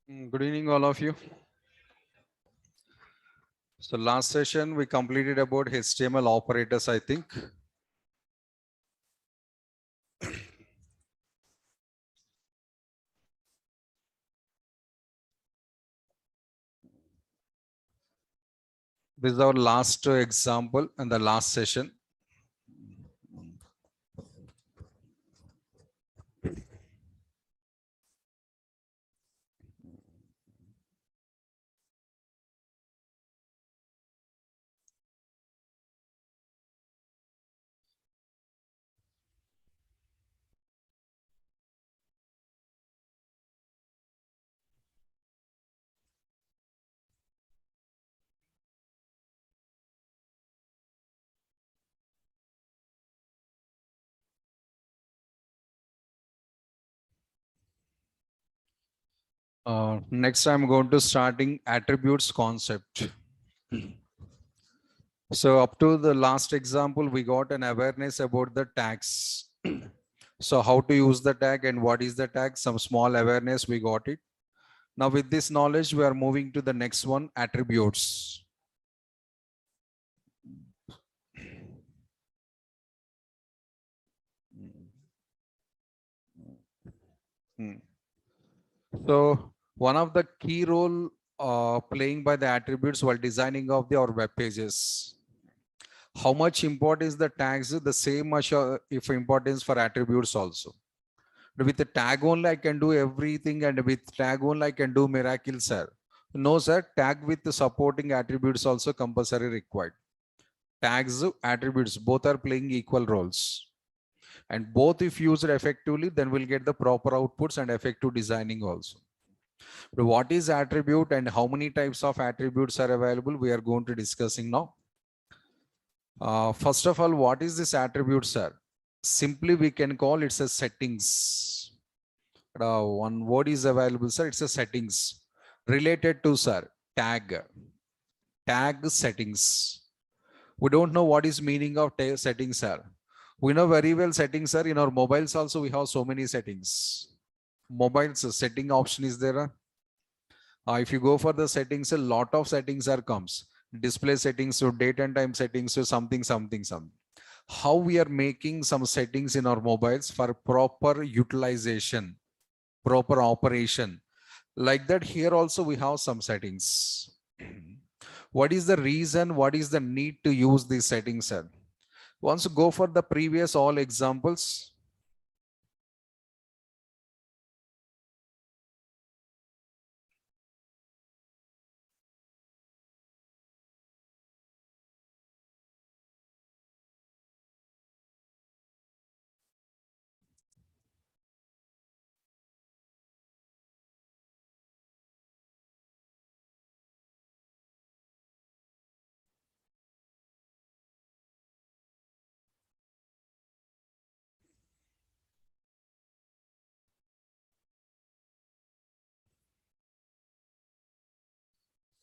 Good evening, all of you. So last session we completed about HTML operators, I think. This is our last example in the last session. Next, I'm going to starting attributes concept. So up to the last example, we got an awareness about the tags. So how to use the tag and what is the tag, some small awareness, we got it. Now with this knowledge, we are moving to the next one, attributes. So one of the key role playing by the attributes while designing of our web pages. How much important is the tags? The same much if importance for attributes also. With the tag only I can do everything, and with tag only I can do miracles, sir. No, sir. Tag with the supporting attributes also compulsory required. Tags, attributes, both are playing equal roles. And both if used effectively, then we'll get the proper outputs and effective designing also. But what is attribute and how many types of attributes are available, we are going to discussing now. First of all, what is this attribute, sir? Simply we can call it a settings. One word is available, sir. It's a settings related to, sir, tag settings. We don't know what is meaning of settings, sir. We know very well settings, sir. In our mobiles also we have so many settings. Mobiles setting option is there. If you go for the settings, a lot of settings are comes. Display settings, so date and time settings, so something. How we are making some settings in our mobiles for proper utilization, proper operation. Like that, here also we have some settings. What is the reason? What is the need to use these settings, sir? Once go for the previous all examples.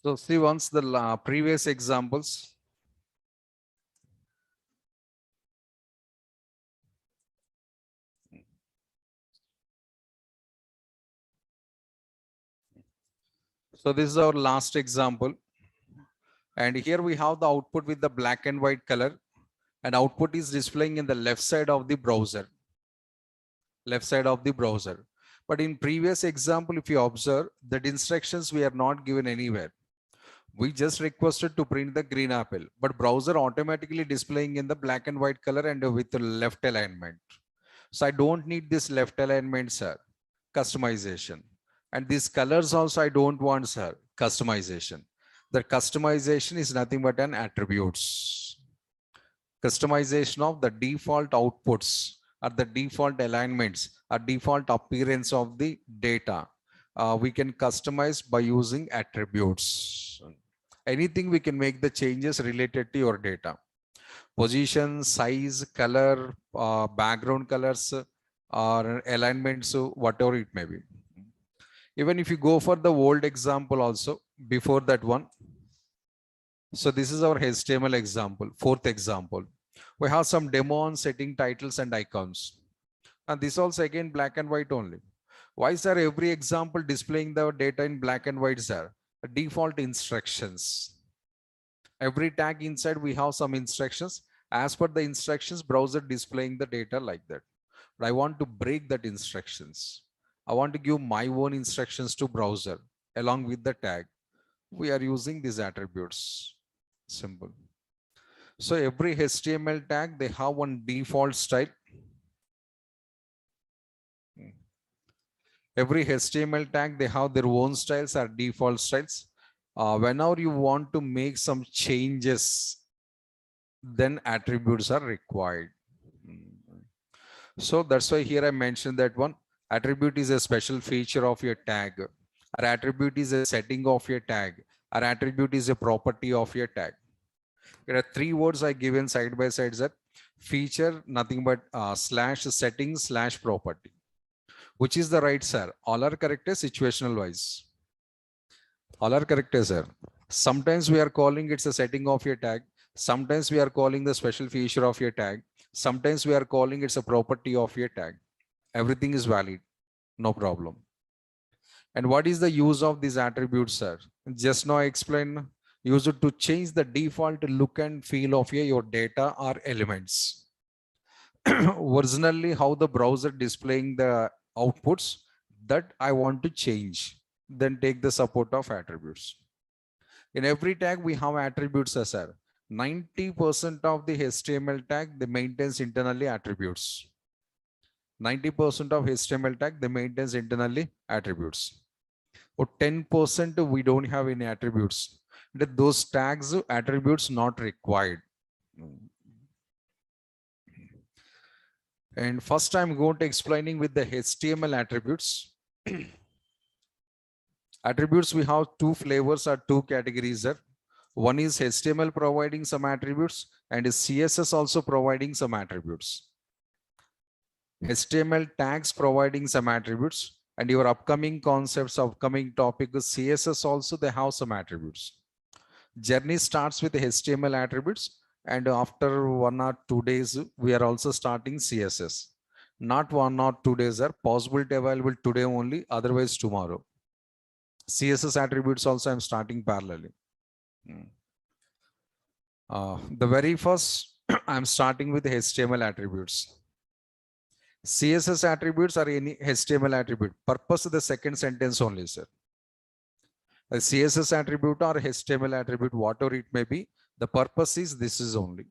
So see once the previous examples. So this is our last example. And here we have the output with the black and white color, and output is displaying in the left side of the browser. But in previous example, if you observe that instructions we are not given anywhere. We just requested to print the green apple, but browser automatically displaying in the black and white color and with the left alignment. So I don't need this left alignment, sir. Customization. And these colors also I don't want, sir. Customization. The customization is nothing but an attributes. Customization of the default outputs or the default alignments or default appearance of the data. We can customize by using attributes. Anything we can make the changes related to your data. Position, size, color, background colors, or alignments, whatever it may be. Even if you go for the old example also, before that one. So this is our HTML example, fourth example. We have some demo on setting titles and icons. And this also again black and white only. Why, sir, every example displaying the data in black and white, sir? Default instructions. Every tag inside we have some instructions. As per the instructions, browser displaying the data like that. But I want to break that instructions. I want to give my own instructions to browser along with the tag. We are using these attributes. Simple. So every HTML tag, they have one default style. Every HTML tag, they have their own styles or default styles. Whenever you want to make some changes, then attributes are required. So that's why here I mentioned that one attribute is a special feature of your tag. Our attribute is a setting of your tag. Our attribute is a property of your tag. There are three words I given side by side, sir. Feature, nothing but slash setting slash property. Which is the right, sir? All are correct, situational wise. All are correct, sir. Sometimes we are calling it's a setting of your tag. Sometimes we are calling the special feature of your tag. Sometimes we are calling it's a property of your tag. Everything is valid, no problem. And what is the use of these attributes, sir? Just now I explained. Use it to change the default look and feel of your data or elements. Originally, how the browser displaying the outputs, that I want to change. Then take the support of attributes. In every tag, we have attributes, sir. 90% of the HTML tag, they maintains internally attributes. 90% of HTML tag, they maintains internally attributes. Or 10% we don't have any attributes. Those tags, attributes not required. And first I'm going to explaining with the HTML attributes. Attributes, we have two flavors or two categories. One is HTML providing some attributes and is CSS also providing some attributes. HTML tags providing some attributes, and your upcoming concepts, upcoming topic is CSS also, they have some attributes. Journey starts with HTML attributes, and after 1 or 2 days, we are also starting CSS. Not 1 or 2 days are possibility available today only, otherwise tomorrow. CSS attributes also I'm starting parallelly. The very first, I'm starting with HTML attributes. CSS attributes are any HTML attribute. Purpose of the second sentence only, sir. A CSS attribute or HTML attribute, whatever it may be, the purpose is this is only.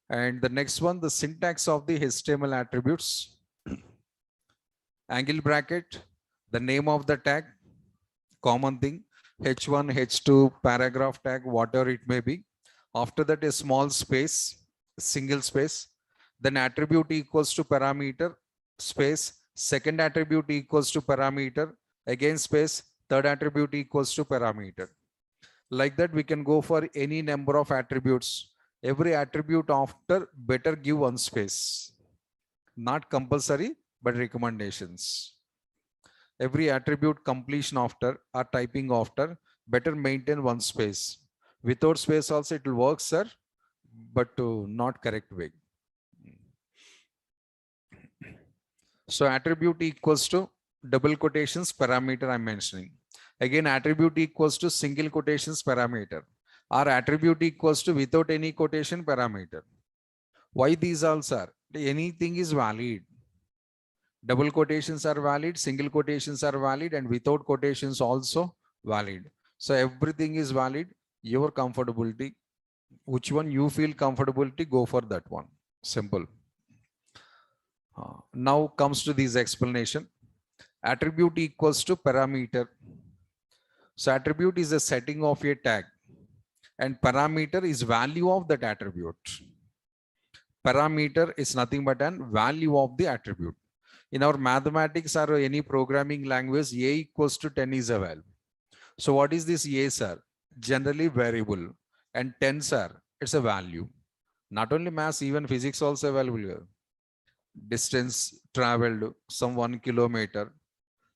And the next one, the syntax of the HTML attributes. Angle bracket, the name of the tag, common thing, H1, H2, paragraph tag, whatever it may be. After that, a small space, single space. Then attribute equals to parameter, space. Second attribute equals to parameter, again space. Third attribute equals to parameter. Like that, we can go for any number of attributes. Every attribute after better give one space. Not compulsory, but recommendations. Every attribute completion after or typing after, better maintain one space. Without space also it will work, sir, but not correct way. So attribute equals to double quotations parameter I'm mentioning. Again, attribute equals to single quotations parameter, or attribute equals to without any quotation parameter. Why these all, sir? Anything is valid. Double quotations are valid, single quotations are valid, and without quotations also valid. So everything is valid. Your comfortability, which one you feel comfortability, go for that one. Simple. Now comes to this explanation. Attribute equals to parameter. So attribute is a setting of a tag, and parameter is value of that attribute. Parameter is nothing but an value of the attribute. In our mathematics or any programming language, a equals to 10 is a value. So what is this a, sir? Generally variable, and 10, sir, it's a value. Not only mass, even physics also available. Distance traveled, some 1 kilometer.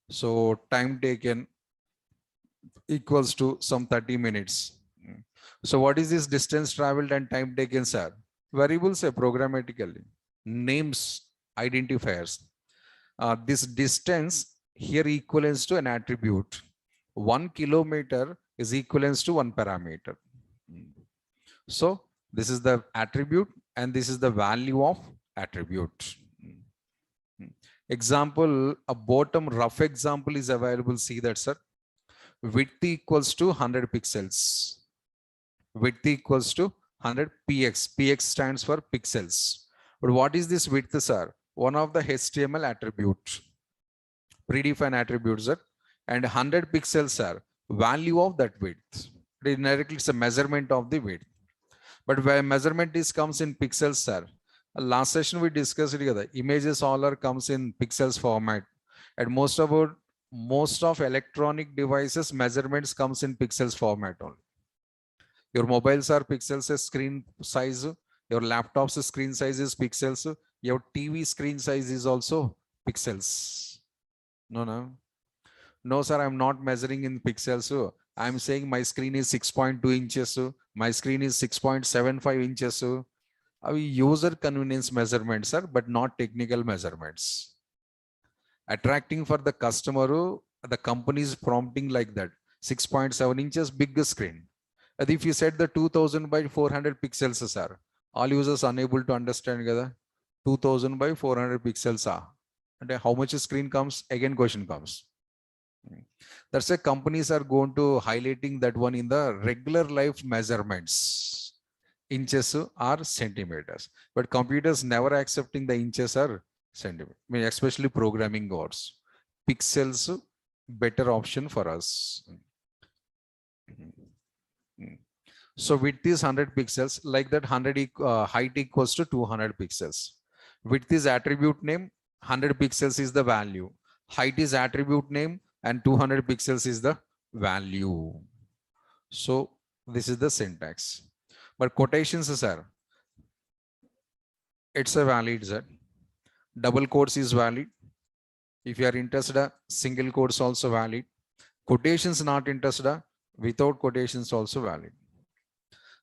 So time taken equals to some 30 minutes. So what is this distance traveled and time taken, sir? Variables, say programmatically. Names, identifiers. This distance here equivalents to an attribute. 1 kilometer is equivalents to 1 parameter. So this is the attribute and this is the value of attribute. Example, a bottom rough example is available. See that, sir. Width equals to 100 pixels. Width equals to 100 px. Px stands for pixels. But what is this width, sir? One of the HTML attribute. Predefined attributes, sir. And 100 pixels are value of that width. Directly, it's a measurement of the width. But when measurement is comes in pixels, sir. Last session we discussed it together. Images all are comes in pixels format. And most of electronic devices measurements comes in pixels format only. Your mobiles are pixels screen size. Your laptop's screen size is pixels. Your TV screen size is also pixels. No, sir, I'm not measuring in pixels. I'm saying my screen is 6.2 inches. My screen is 6.75 inches. User convenience measurements, sir, but not technical measurements. Attracting for the customer, the company is prompting like that. 6.7 inches, bigger screen. And if you set the 2000 by 400 pixels, sir, all users unable to understand 2000 by 400 pixels are. And how much screen comes? Again, question comes. That's why companies are going to highlighting that one in the regular life measurements. Inches or centimeters. But computers never accepting the inches or centimeters. I mean, especially programming words. Pixels, better option for us. So width is 100 pixels, like that 100 height equals to 200 pixels. Width is attribute name, 100 pixels is the value. Height is attribute name and 200 pixels is the value. So this is the syntax. But quotations, sir, it's a valid, sir. Double quotes is valid. If you are interested, single quotes also valid. Quotations not interested, without quotations also valid.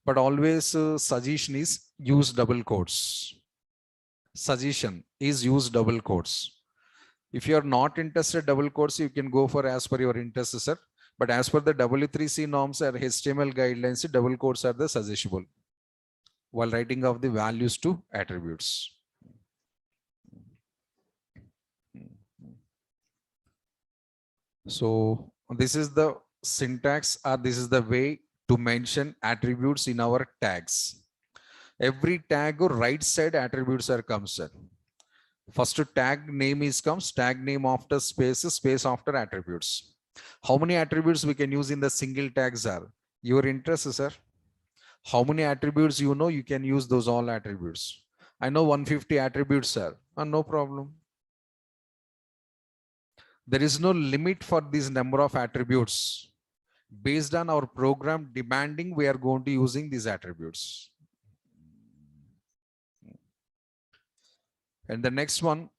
But always suggestion is use double quotes. Suggestion is use double quotes. If you are not interested double quotes, you can go for as per your interest, sir. But as per the W3C norms or HTML guidelines, double quotes are the suggestible while writing of the values to attributes. So this is the syntax, or this is the way to mention attributes in our tags. Every tag or right side attributes are comes, sir. First tag name is comes, tag name after space, space after attributes. How many attributes we can use in the single tags are? Your interest, sir. How many attributes you know, you can use those all attributes. I know 150 attributes, sir. No problem. There is no limit for this number of attributes. Based on our program demanding, we are going to using these attributes. And the next one,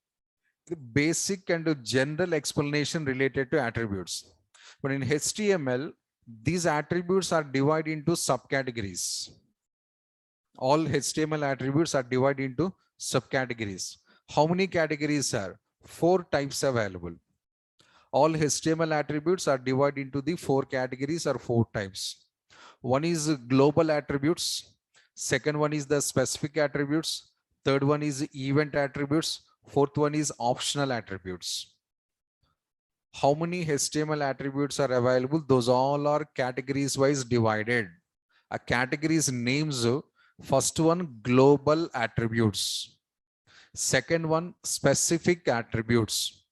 the basic and general explanation related to attributes. But in HTML, these attributes are divided into subcategories. All HTML attributes are divided into subcategories. How many categories are? 4 types available. All HTML attributes are divided into the 4 categories or 4 types. One is global attributes. Second one is the specific attributes. Third one is event attributes. Fourth one is optional attributes. How many HTML attributes are available? Those all are categories wise divided. A categories names, first one global attributes. Second one specific attributes.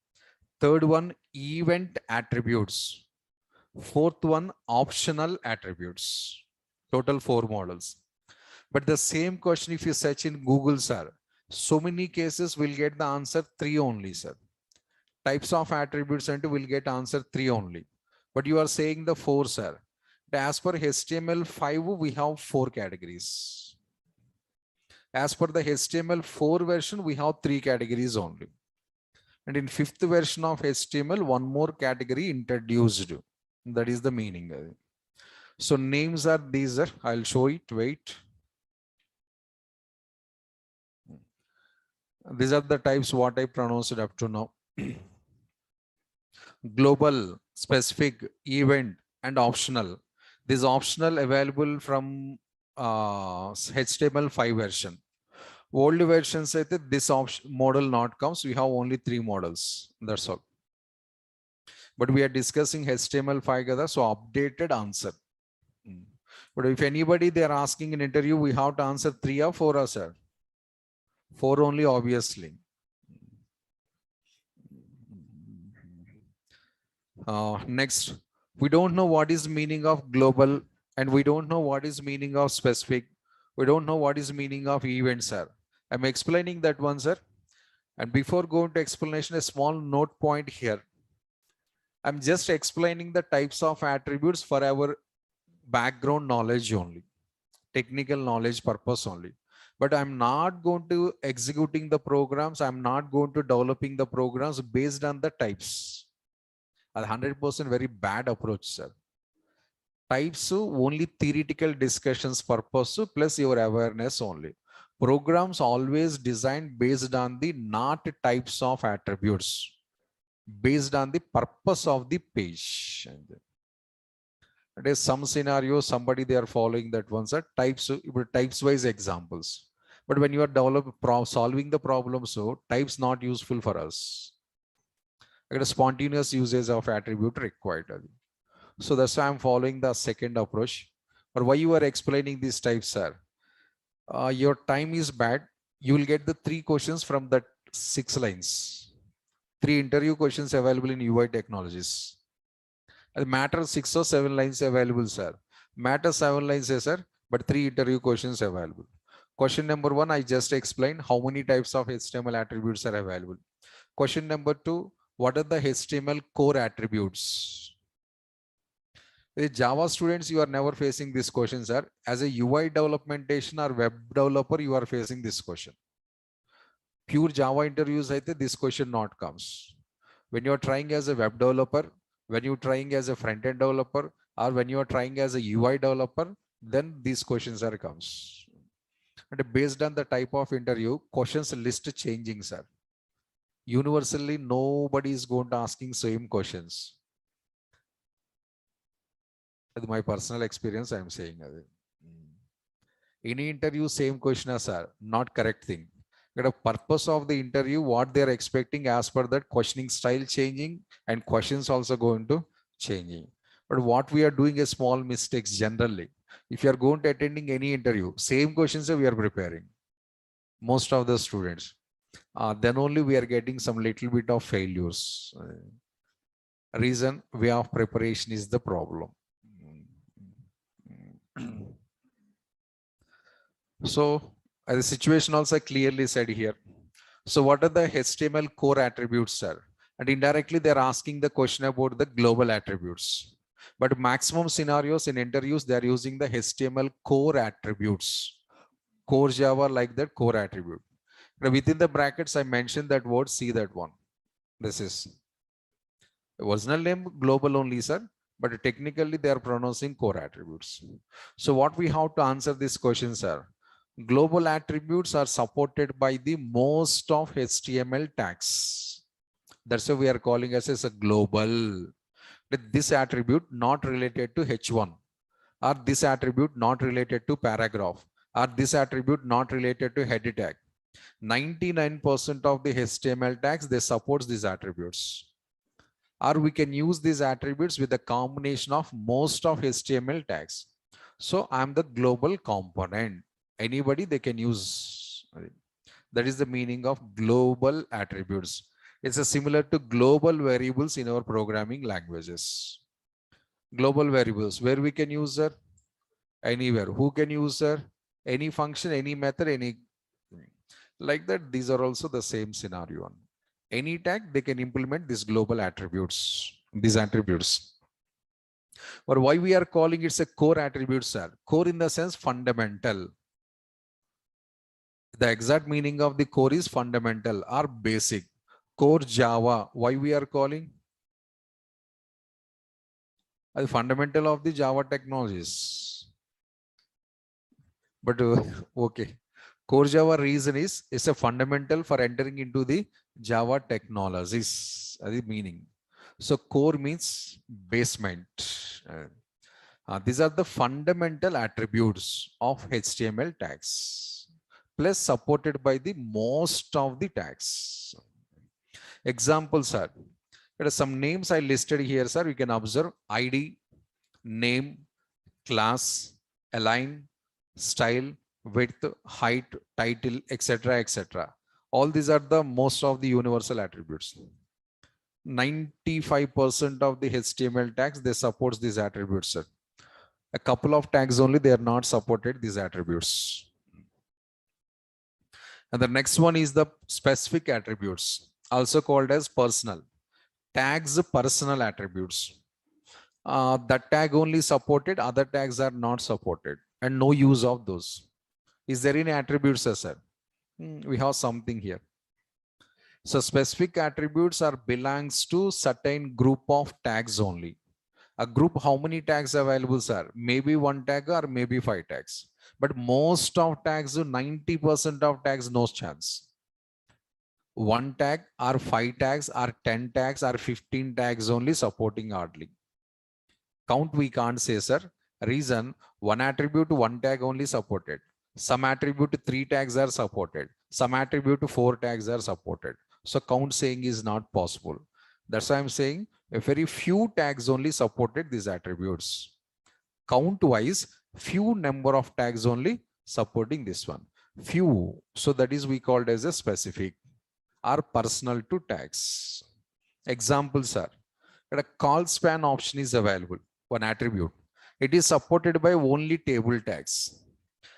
Third one event attributes. Fourth one optional attributes. Total 4 models. But the same question if you search in Google, sir, so many cases will get the answer 3 only, sir. Types of attributes and will get answer 3 only. But you are saying the 4, sir. As per HTML5, we have 4 categories. As per the HTML4 version, we have 3 categories only. And in 5th version of HTML, one more category introduced. That is the meaning. So names are these. I'll show it. Wait. These are the types what I pronounced up to now. Global, specific, event, and optional. This optional available from HTML5 version. Old version say that this option model not comes. We have only 3 models. That's all. But we are discussing HTML5 kada, so updated answer. But if anybody they are asking in interview, we have to answer 3 or 4 or sir. 4 only, obviously. Next, we don't know what is meaning of global, and we don't know what is meaning of specific. We don't know what is meaning of event, sir. I'm explaining that one, sir. And before going to explanation, a small note point here. I'm just explaining the types of attributes for our background knowledge only, technical knowledge purpose only. But I'm not going to executing the programs. I'm not going to developing the programs based on the types. 100% very bad approach, sir. Types only theoretical discussions purpose plus your awareness only. Programs always designed based on the not types of attributes, based on the purpose of the page. It is some scenario, somebody they are following that ones are types wise examples. But when you are solving the problem, so types not useful for us. A spontaneous usage of attribute required. So that's why I'm following the second approach. But why you are explaining these types, sir? Your time is bad. You will get the 3 questions from that 6 lines. 3 interview questions available in UI technologies. Matter 6 or 7 lines available, sir. Matter 7 lines, sir, but 3 interview questions available. Question number 1, I just explained how many types of HTML attributes are available. Question number 2, what are the HTML core attributes? With Java students, you are never facing this question, sir. As a UI developmentation or web developer, you are facing this question. Pure Java interviews, I think this question not comes. When you are trying as a web developer, when you're trying as a front-end developer, or when you are trying as a UI developer, then these questions are comes. And based on the type of interview, questions list changing, sir. Universally, nobody is going to asking same questions. With my personal experience, I am saying. Any interview, same question, sir. Not correct thing. The purpose of the interview, what they are expecting as per that questioning style changing and questions also going to changing. But what we are doing is small mistakes generally. If you are going to attending any interview, same questions we are preparing. Most of the students. Then only we are getting some little bit of failures. Reason, way of preparation is the problem. So the situation also clearly said here. So what are the HTML core attributes, sir? And indirectly they're asking the question about the global attributes. But maximum scenarios in interviews, they're using the HTML core attributes. Core Java like that core attribute. Now within the brackets, I mentioned that word, see that one. This is original name global only, sir. But technically they are pronouncing core attributes. So what we have to answer this question, sir? Global attributes are supported by the most of HTML tags. That's why we are calling as a global. This attribute not related to H1, or this attribute not related to paragraph, or this attribute not related to head tag. 99% of the HTML tags, they support these attributes. Or we can use these attributes with a combination of most of HTML tags. So I'm the global component. Anybody they can use. That is the meaning of global attributes. It's a similar to global variables in our programming languages. Global variables, where we can use her? Anywhere. Who can use her? Any function, any method, any. Like that, these are also the same scenario. Any tag, they can implement these global attributes, these attributes. Or why we are calling it a core attribute, sir? Core in the sense fundamental. The exact meaning of the core is fundamental or basic. Core Java, why we are calling? The fundamental of the Java technologies. But okay. Core Java reason is it's a fundamental for entering into the Java technologies, the meaning. So core means basement. These are the fundamental attributes of HTML tags, plus supported by the most of the tags. Examples are, there are some names I listed here, sir. You can observe ID, name, class, align, style, width, height, title, etc., etc. All these are the most of the universal attributes. 95% of the HTML tags, they supports these attributes, sir. A couple of tags only, they are not supported these attributes. And the next one is the specific attributes, also called as personal. Tags personal attributes. That tag only supported, other tags are not supported, and no use of those. Is there any attributes, sir? We have something here. So specific attributes are belongs to certain group of tags only. A group, how many tags available, sir? Maybe one tag or maybe 5 tags. But most of tags, 90% of tags, no chance. One tag or 5 tags or 10 tags or 15 tags only supporting hardly. Count we can't say, sir. Reason, one attribute to one tag only supported. Some attribute to 3 tags are supported. Some attribute to 4 tags are supported. So count saying is not possible. That's why I'm saying a very few tags only supported these attributes. Count wise, few number of tags only supporting this one. Few. So that is we called as a specific or personal to tags. Examples are, a call span option is available, one attribute. It is supported by only table tags.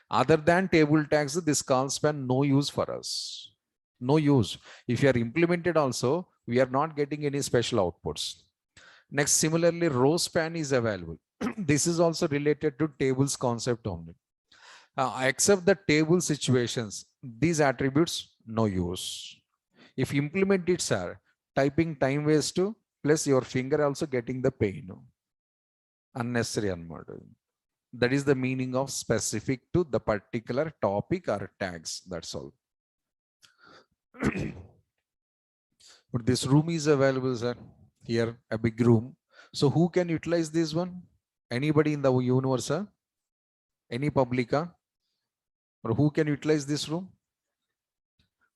Other than table tags, this call span no use for us. No use. If you are implemented also, we are not getting any special outputs. Next, similarly, row span is available. This is also related to tables concept only. Except the table situations, these attributes, no use. If you implement it, sir, typing time waste to, plus your finger also getting the pain. Unnecessary anamata. That is the meaning of specific to the particular topic or tags. That's all. But this room is available, sir. Here, a big room. So who can utilize this one? Anybody in the universe, sir? Any publica? Or who can utilize this room?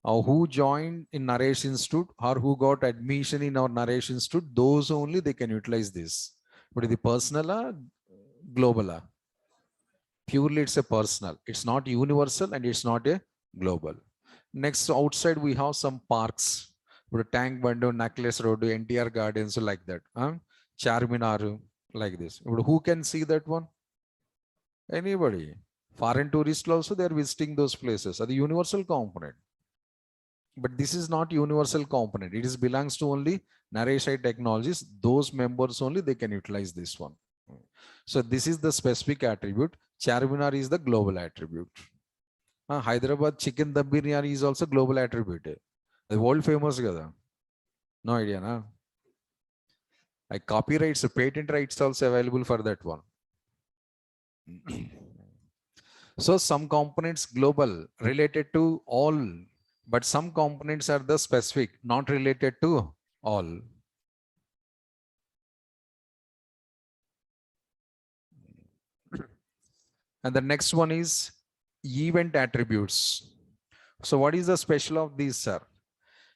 Or who joined in Narration Institute or who got admission in our Narration Institute, those only they can utilize this. But the personal, global. Purely it's a personal. It's not universal and it's not a global. Next, outside we have some parks. Tank Bando, Necklace Road, NTR Gardens, like that. Charminar, like this. Who can see that one? Anybody. Foreign tourists also, they are visiting those places. Are the universal component. But this is not universal component. It is belongs to only Narration Technologies. Those members only, they can utilize this one. So this is the specific attribute. Charminar is the global attribute. Hyderabad chicken dum biryani is also global attribute. The world famous gada. No idea, na? Like copyrights, patent rights also available for that one. So some components global, related to all, but some components are the specific, not related to all. And the next one is event attributes. So what is the special of these, sir?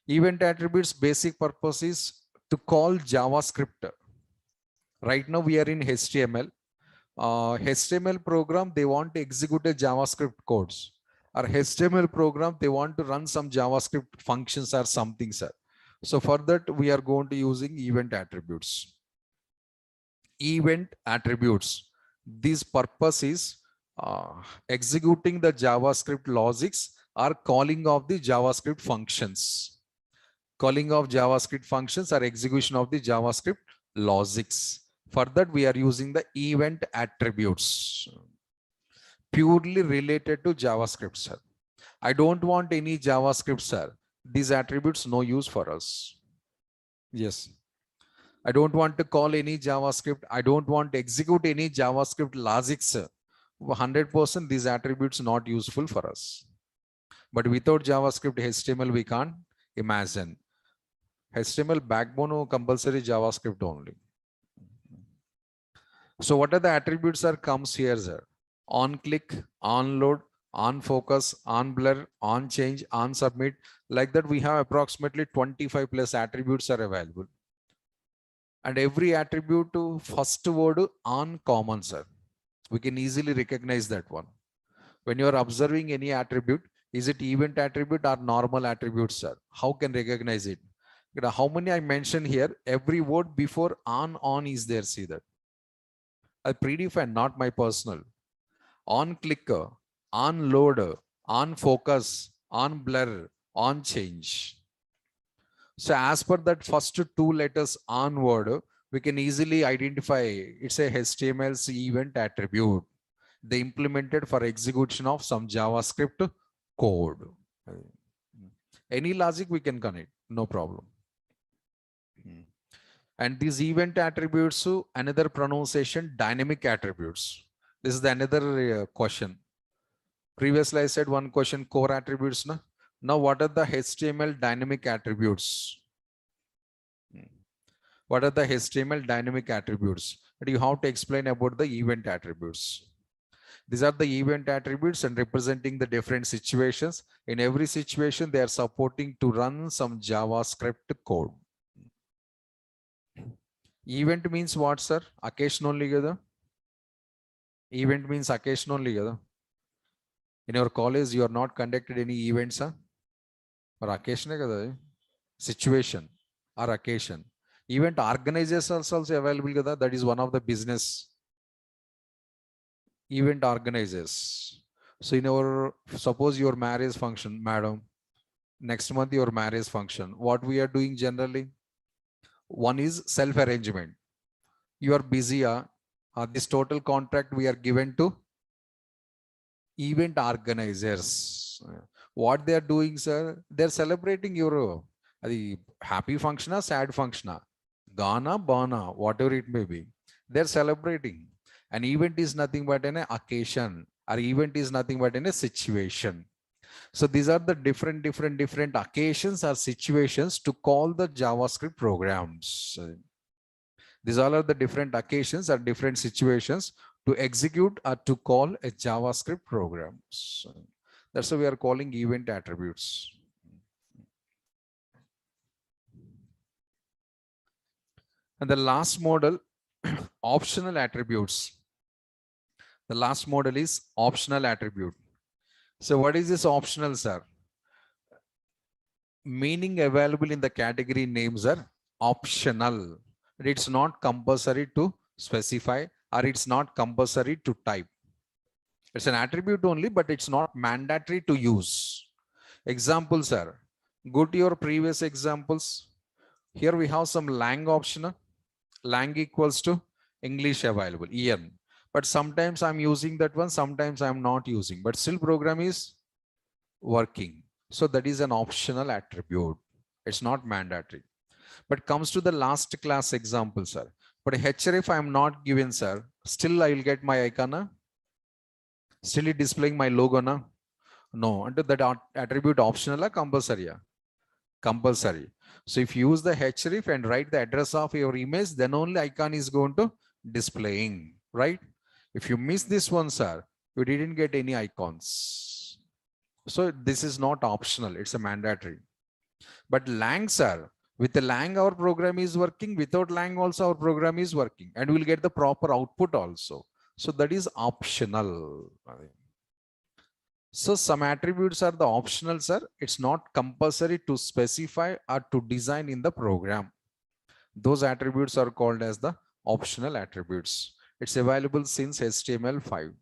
Event attributes basic purpose is to call JavaScript. Right now we are in HTML. HTML program, they want to execute a JavaScript codes. Or HTML program, they want to run some JavaScript functions or something, sir. So for that, we are going to using event attributes. Event attributes. This purpose is executing the JavaScript logics or calling of the JavaScript functions. Calling of JavaScript functions or execution of the JavaScript logics. For that, we are using the event attributes. Purely related to JavaScript, sir. I don't want any JavaScript, sir. These attributes no use for us. Yes. I don't want to call any JavaScript. I don't want to execute any JavaScript logics. 100% these attributes not useful for us. But without JavaScript HTML, we can't Imagine HTML backbone compulsory JavaScript only. So what are the attributes are comes here, sir? On click, on load, on focus, on blur, on change, on submit. Like that, we have approximately 25 plus attributes are available. And every attribute to first word on common, sir. We can easily recognize that one. When you are observing any attribute, is it event attribute or normal attribute, sir? How can recognize it? How many I mentioned here? Every word before on is there. See that? I predefine, not my personal. On clicker, on loader, on focus, on blur, on change. So as per that first two letters on word, we can easily identify it's a HTML's event attribute. They implemented for execution of some JavaScript code. Any logic we can connect, no problem. And these event attributes, another pronunciation, dynamic attributes. This is the another question. Previously, I said one question, core attributes. Na? Now, what are the HTML dynamic attributes? What are the HTML dynamic attributes? And you have to explain about the event attributes. These are the event attributes and representing the different situations. In every situation, they are supporting to run some JavaScript code. Event means what, sir? Occasion only kada? Event means occasion only kada? In your college, you are not conducted any events, huh? Or occasion kada? Situation or occasion. Event organizers are also available kada? That is one of the business. Event organizers. So in our, suppose your marriage function, madam, next month your marriage function. What we are doing generally? One is self-arrangement. You are busy. This total contract we are given to event organizers. What they are doing, sir? They are celebrating your happy function or sad function. Ghana, Bana, whatever it may be. They are celebrating. An event is nothing but an occasion. Or event is nothing but in a situation. So these are the different occasions or situations to call the JavaScript programs. These all are the different occasions or different situations to execute or to call a JavaScript program. So that's why we are calling event attributes. And the last model, optional attributes. The last model is optional attribute. So what is this optional, sir? Meaning available in the category names are optional. It's not compulsory to specify or it's not compulsory to type. It's an attribute only, but it's not mandatory to use. Examples are, go to your previous examples. Here we have some lang optional. Lang equals to English available, EN. But sometimes I'm using that one, sometimes I'm not using, but still program is working. So that is an optional attribute. It's not mandatory. But comes to the last class example, sir. But href I am not given, sir. Still I will get my icon. Still it displaying my logo. Na? No, until that attribute optional or compulsory. Compulsory. So if you use the href and write the address of your image, then only icon is going to displaying, right? If you miss this one, sir, you didn't get any icons. So this is not optional, it's a mandatory. But lang, sir, with the lang our program is working, without lang also our program is working, and we'll get the proper output also. So that is optional. So some attributes are the optional, sir. It's not compulsory to specify or to design in the program. Those attributes are called as the optional attributes. It's available since HTML5.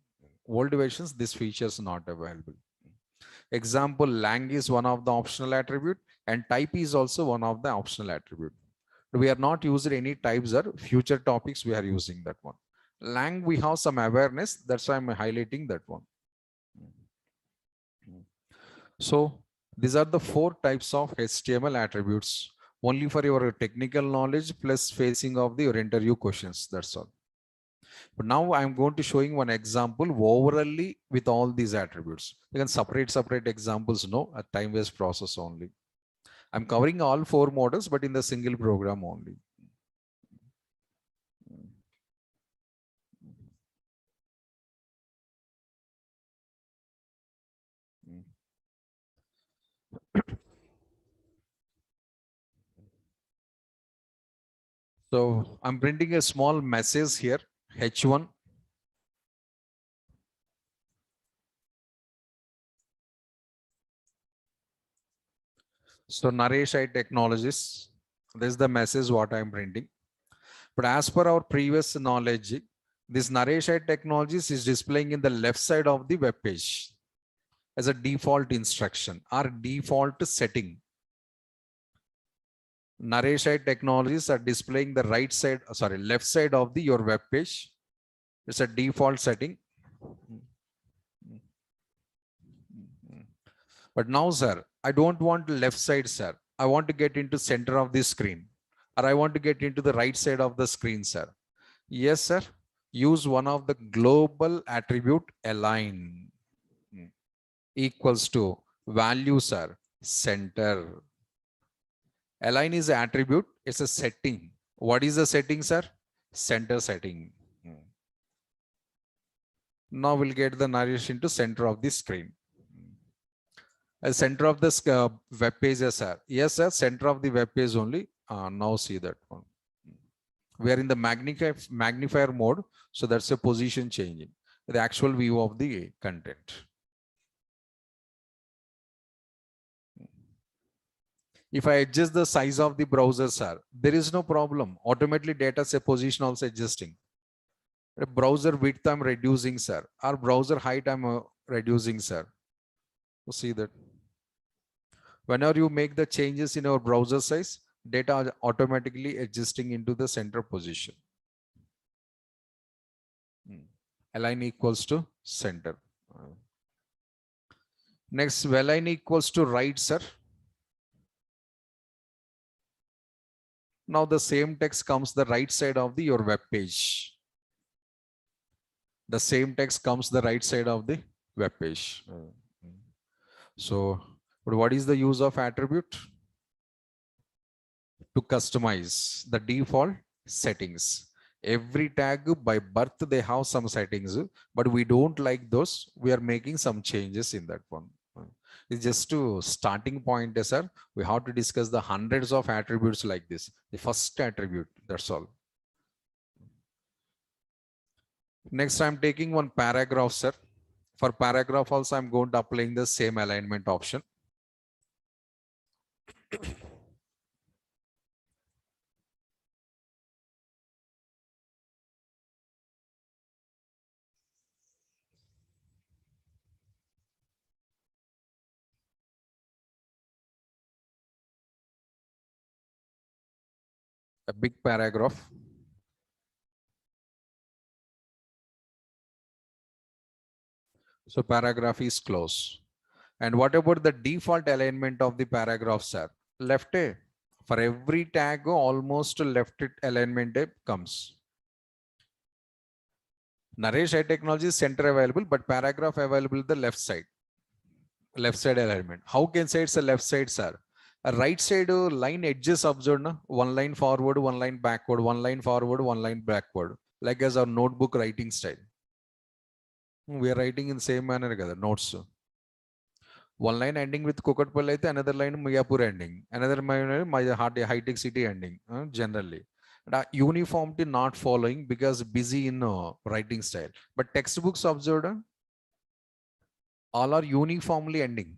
Old versions, this feature is not available. Example, lang is one of the optional attribute and type is also one of the optional attribute. We are not using any types or future topics. We are using that one. Lang, we have some awareness. That's why I'm highlighting that one. So these are the 4 types of HTML attributes only for your technical knowledge plus facing of the your interview questions. That's all. But now I'm going to showing one example overally with all these attributes. You can separate examples, no, a time-based process only. I'm covering all 4 models, but in the single program only. So I'm printing a small message here, H1. So Naresh I Technologies, this is the message what I'm printing. But as per our previous knowledge, this Naresh I Technologies is displaying in the left side of the web page as a default instruction or default setting. Naresh I Technologies are displaying the left side of the your web page. It's a default setting. But now, sir, I don't want left side, sir. I want to get into center of the screen, or I want to get into the right side of the screen, sir. Yes, sir. Use one of the global attribute align equals to value, sir, center. Align is an attribute. It's a setting. What is the setting, sir? Center setting. Now we'll get the Naresh into center of the screen. Center of this web page, sir. Yes, sir. Center of the web page only. Now see that one. We are in the magnifier mode. So that's a position changing. The actual view of the content. If I adjust the size of the browser, sir, there is no problem. Automatically data set position also adjusting. The browser width I'm reducing, sir. Our browser height I'm reducing, sir. You see that. Whenever you make the changes in our browser size, data are automatically adjusting into the center position. Align equals to center. Next, align equals to right, sir. Now the same text comes the right side of the your web page. The same text comes the right side of the web page. So, but what is the use of attribute? To customize the default settings. Every tag by birth, they have some settings, but we don't like those. We are making some changes in that one. It's just to starting point, sir. We have to discuss the hundreds of attributes like this. The first attribute, that's all. Next, I'm taking one paragraph, sir. For paragraph also, I'm going to applying the same alignment option. A big paragraph. So paragraph is closed. And what about the default alignment of the paragraph, sir? Left A. For every tag, almost left it alignment comes. Naresh I Technology is center available, but paragraph available the left side. Left side alignment. How can say it's a left side, sir? A right side line edges observed, na? One line forward, one line backward, one line forward, one line backward. Like as our notebook writing style. We are writing in same manner, notes. One line ending with Kokatpally, another line Mayapur ending, another my high-tech city ending, generally. Uniformity not following because busy in writing style. But textbooks observed, all are uniformly ending.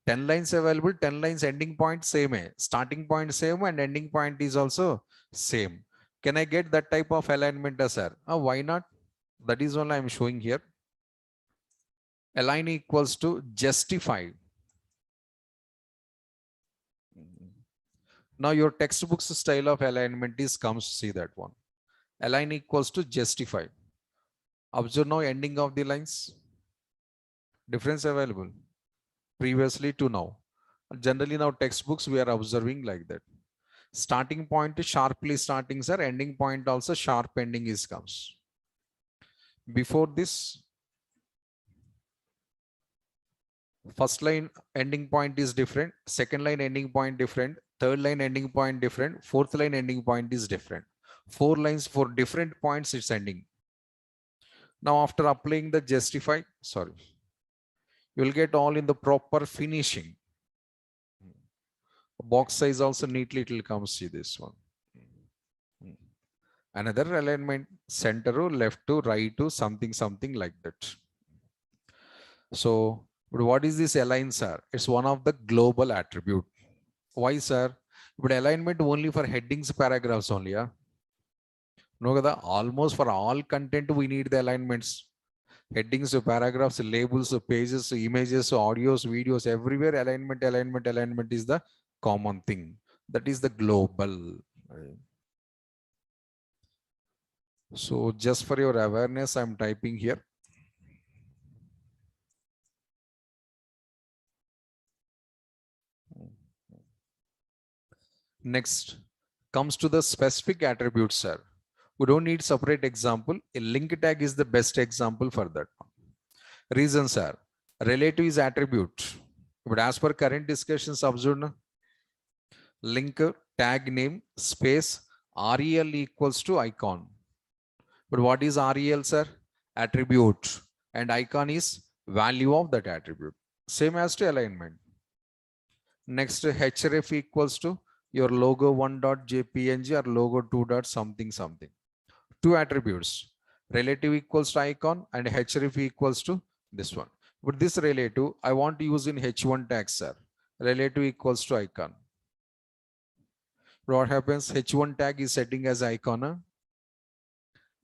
10 lines available, 10 lines ending point same. Starting point same and ending point is also same. Can I get that type of alignment, sir? Why not? That is all I am showing here. Align equals to justify. Now your textbook's style of alignment is comes, see that one. Align equals to justify. Observe now ending of the lines. Difference available. Previously to now. Generally now textbooks we are observing like that. Starting point is sharply starting, sir. Ending point also sharp ending is comes. Before this, First line ending point is different, second line ending point different, third line ending point different, fourth line ending point is different. 4 lines for different points it's ending. Now after applying the justify, sorry, you will get all in the proper finishing. Box size also neatly it will come, see this one. Another alignment, center to left to right to something like that. So what is this align, sir? It's one of the global attribute. Why, sir? But alignment only for headings paragraphs only, yeah? No, kada, almost for all content we need the alignments. Headings, paragraphs, labels, pages, images, audios, videos, everywhere alignment is the common thing. That is the global. So just for your awareness, I'm typing here. Next comes to the specific attributes, sir. We don't need separate example. A link tag is the best example for that. Reasons are relative is attribute. But as per current discussions observed, link tag name space rel equals to icon. But what is rel, sir? Attribute, and icon is value of that attribute. Same as to alignment. Next, href equals to your logo 1.jpng or logo 2. Something. Two attributes, relative equals to icon and href equals to this one. But this relative I want to use in h1 tag, sir. Relative equals to icon. What happens? H1 tag is setting as icon.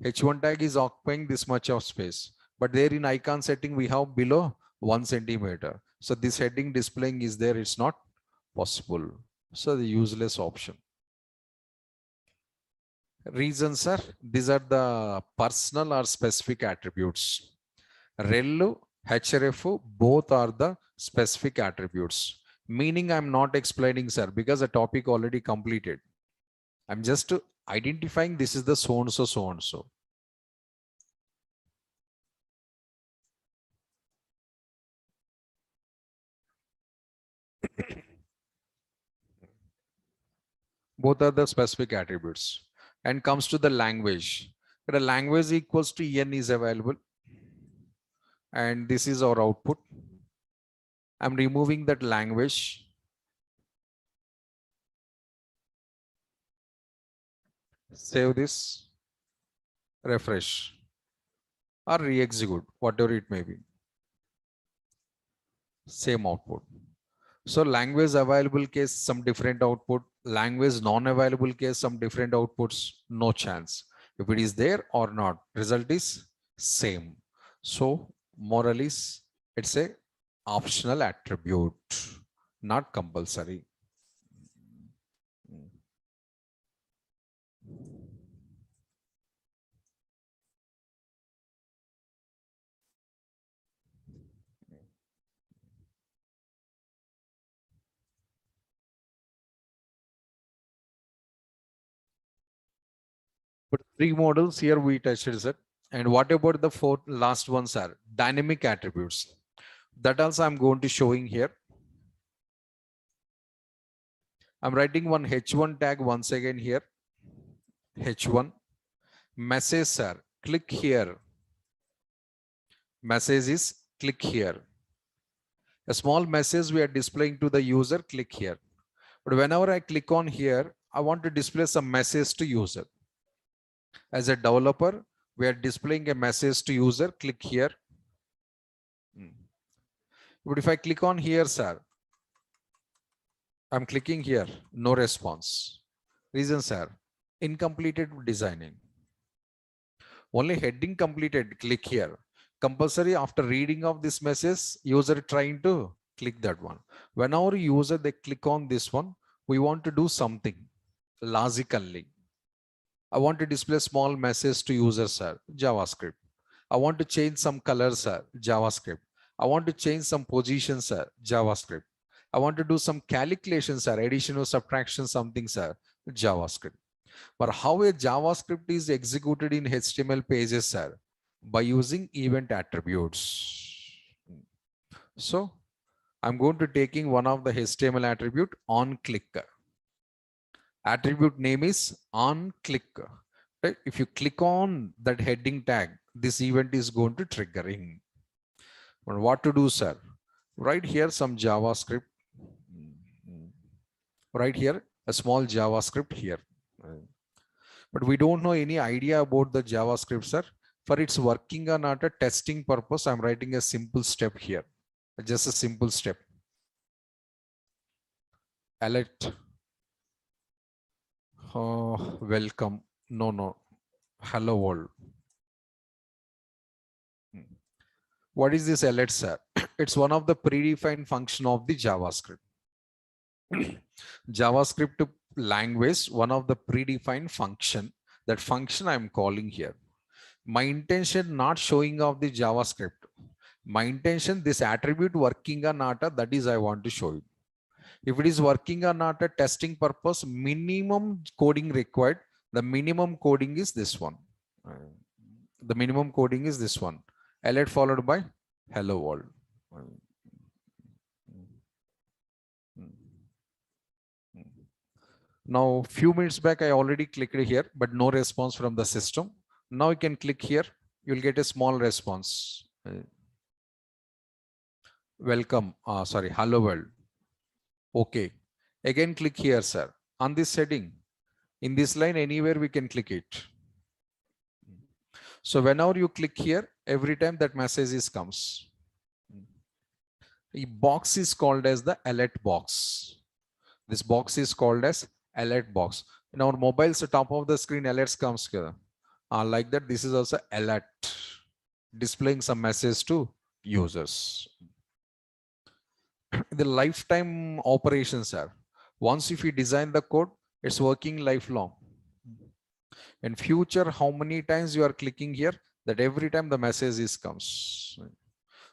H1 tag is occupying this much of space, but there in icon setting we have below 1 centimeter. So this heading displaying is there, it's not possible. So the useless option. Reasons are, these are the personal or specific attributes. Rel, href, both are the specific attributes. Meaning I'm not explaining, sir, because the topic already completed. I'm just identifying this is the so and so. Both are the specific attributes. And comes to the language. The language equals to en is available. And this is our output. I'm removing that language. Save this. Refresh. Or re-execute, whatever it may be. Same output. So language available case, some different output. Language non-available case, some different outputs. No chance. If it is there or not, result is same. So moral is, it's a optional attribute, not compulsory. But 3 models here we touched it. And what about the 4 last ones are dynamic attributes? That also I'm going to showing here. I'm writing one H1 tag once again here. H1 message, sir. Click here. Message is click here. A small message we are displaying to the user, click here. But whenever I click on here, I want to display some message to user. As a developer, we are displaying a message to user, click here. But if I click on here, sir, I'm clicking here, no response. Reasons are incompleted designing. Only heading completed, click here. Compulsory after reading of this message, user trying to click that one. Whenever user they click on this one, we want to do something logically. I want to display small message to user, sir, JavaScript. I want to change some colors, sir, JavaScript. I want to change some positions, sir, JavaScript. I want to do some calculations, sir, addition or subtraction, something, sir, JavaScript. But how a JavaScript is executed in HTML pages, sir? By using event attributes. So I'm going to taking one of the HTML attribute on click. Attribute name is on click. Right? If you click on that heading tag, this event is going to triggering. But what to do, sir? Right here, some JavaScript. Right here, a small JavaScript here. But we don't know any idea about the JavaScript, sir. For its working or not a testing purpose, I'm writing a simple step here. Just a simple step. Alert. Welcome. No. Hello world. What is this alert, sir? It's one of the predefined function of the JavaScript. JavaScript language, one of the predefined function. That function I'm calling here. My intention not showing of the JavaScript. My intention this attribute working or not, that is I want to show you. If it is working or not a testing purpose, minimum coding required. The minimum coding is this one. The minimum coding is this one. Alert followed by hello world. Now, few minutes back, I already clicked here, but no response from the system. Now you can click here. You'll get a small response. Welcome. Sorry, hello world. Okay. Again, click here, sir. On this setting, in this line, anywhere we can click it. So whenever you click here, every time that message is comes. The box is called as the alert box. This box is called as alert box. In our mobiles, the top of the screen alerts comes together. Like that, this is also alert, displaying some message to users. The lifetime operations are, once if you design the code, it's working lifelong. In future, how many times you are clicking here, that every time the message is comes.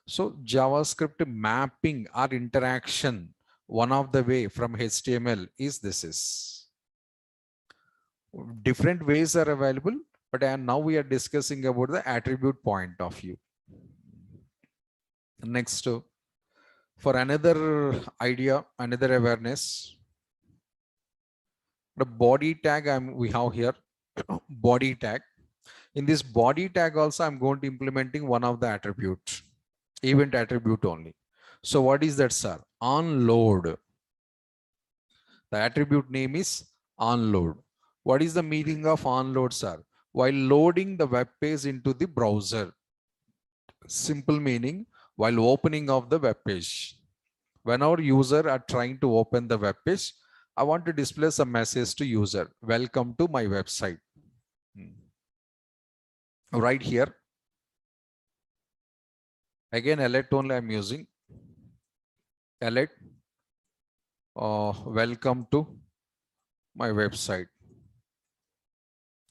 So JavaScript mapping or interaction, one of the way from HTML is this is. Different ways are available, but now we are discussing about the attribute point of view. Next, for another idea, another awareness, the body tag we have here, body tag. In this body tag also, I'm going to implementing one of the attribute, event attribute only. So what is that, sir? Onload. The attribute name is onload. What is the meaning of onload, sir? While loading the web page into the browser. Simple meaning, while opening of the web page. When our user are trying to open the web page, I want to display some message to user. Welcome to my website. Right here. Again, alert only I'm using. Alert. Welcome to my website.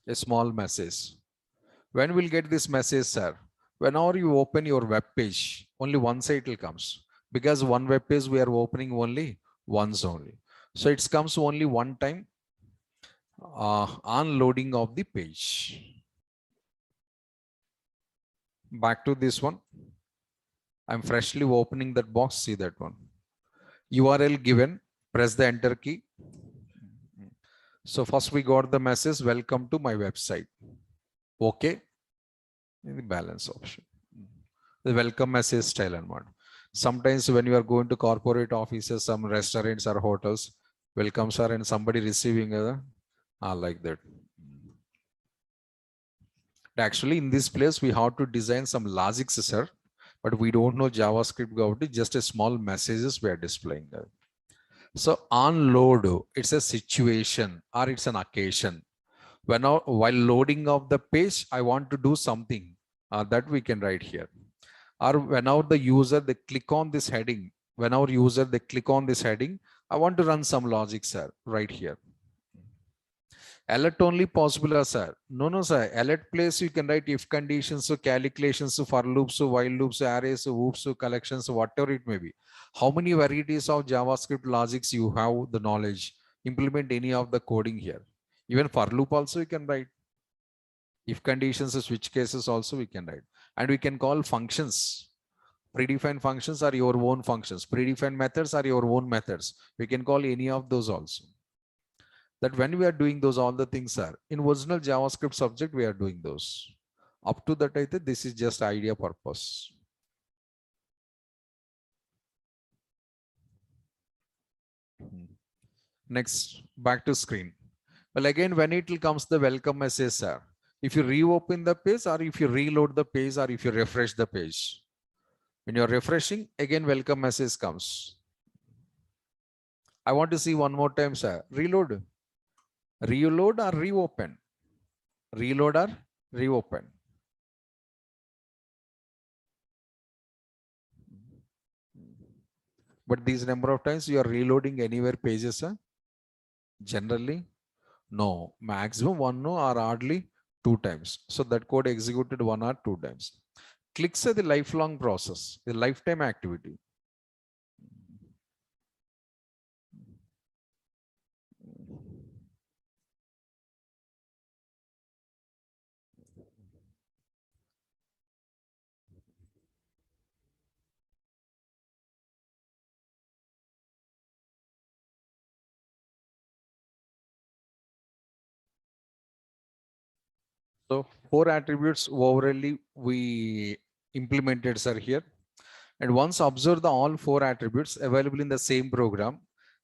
A small message. When will get this message, sir? Whenever you open your web page, only one site will comes. Because one web page we are opening only once only. So it comes only one time on loading of the page. Back to this one. I'm freshly opening that box. See that one. URL given. Press the enter key. So first we got the message, welcome to my website. Okay. In the balance option. The welcome message style and what. Sometimes when you are going to corporate offices, some restaurants or hotels, welcome sir, and somebody receiving like that. Actually, in this place, we have to design some logics, sir, but we don't know JavaScript about it, just a small messages we are displaying. So on load, it's a situation or it's an occasion. While loading of the page, I want to do something that we can write here. Or whenever the user, they click on this heading, whenever user, they click on this heading, I want to run some logic, sir, right here. Alert only possible, sir. No, sir. Alert place you can write if conditions, so calculations, so for loops, so while loops, so arrays, so whoops, so collections, so whatever it may be. How many varieties of JavaScript logics you have the knowledge? Implement any of the coding here. Even for loop also you can write. If conditions, so switch cases also we can write. And we can call functions. Predefined functions are your own functions. Predefined methods are your own methods. We can call any of those also. That when we are doing those, all the things are in original JavaScript subject, we are doing those. Up to that, I think this is just idea purpose. Next, back to screen. Well, again, when it comes the welcome message, sir, if you reopen the page or if you reload the page or if you refresh the page, when you're refreshing, again, welcome message comes. I want to see one more time, sir. Reload. Reload or reopen? Reload or reopen? But these number of times you are reloading anywhere pages, sir? Generally, no. Maximum one no or hardly two times. So that code executed one or two times. Clicks are the lifelong process, the lifetime activity. So 4 attributes overall we implemented, sir, here. And once observe the all 4 attributes available in the same program,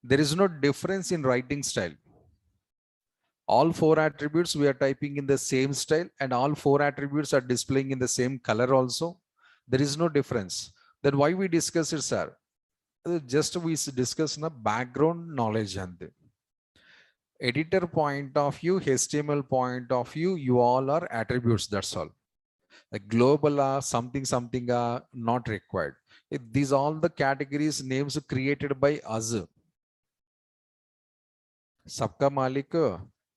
there is no difference in writing style. All 4 attributes we are typing in the same style and all 4 attributes are displaying in the same color also. There is no difference. Then why we discuss it, sir? Just we discuss the background knowledge and the editor point of view, HTML point of view, you all are attributes, that's all. Like global something are not required. These all the categories names created by us. Sabka Malik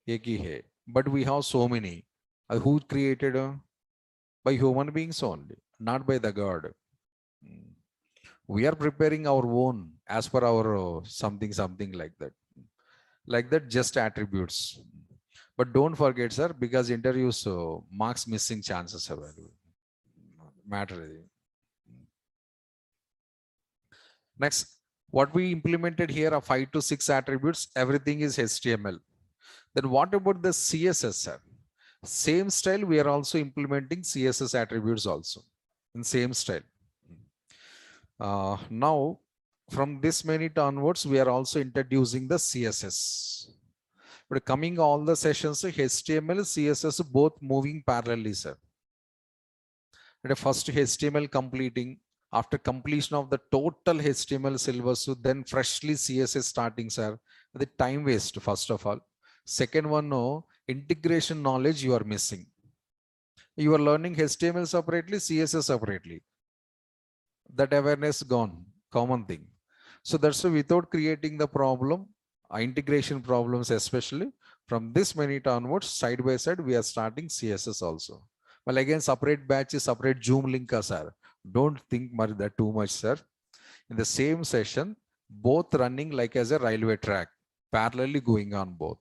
ek hi hai, but we have so many. Who created? By human beings only, not by the God. We are preparing our own as per our something like that. Like that, just attributes. But don't forget, sir, because interviews marks missing chances available. Matter. Next, what we implemented here are 5 to 6 attributes. Everything is HTML. Then what about the CSS, sir? Same style, we are also implementing CSS attributes also in same style. Now, from this minute onwards, we are also introducing the CSS. But coming all the sessions, HTML, CSS, both moving parallelly, sir. And first HTML completing, after completion of the total HTML syllabus, so then freshly CSS starting, sir. The time waste, first of all. Second one, no, integration knowledge you are missing. You are learning HTML separately, CSS separately. That awareness gone, common thing. So that's why without creating the problem, integration problems especially, from this minute onwards, side by side, we are starting CSS also. Well, again, separate batches, separate Zoom link, sir. Don't think that too much, sir. In the same session, both running like as a railway track, parallelly going on both.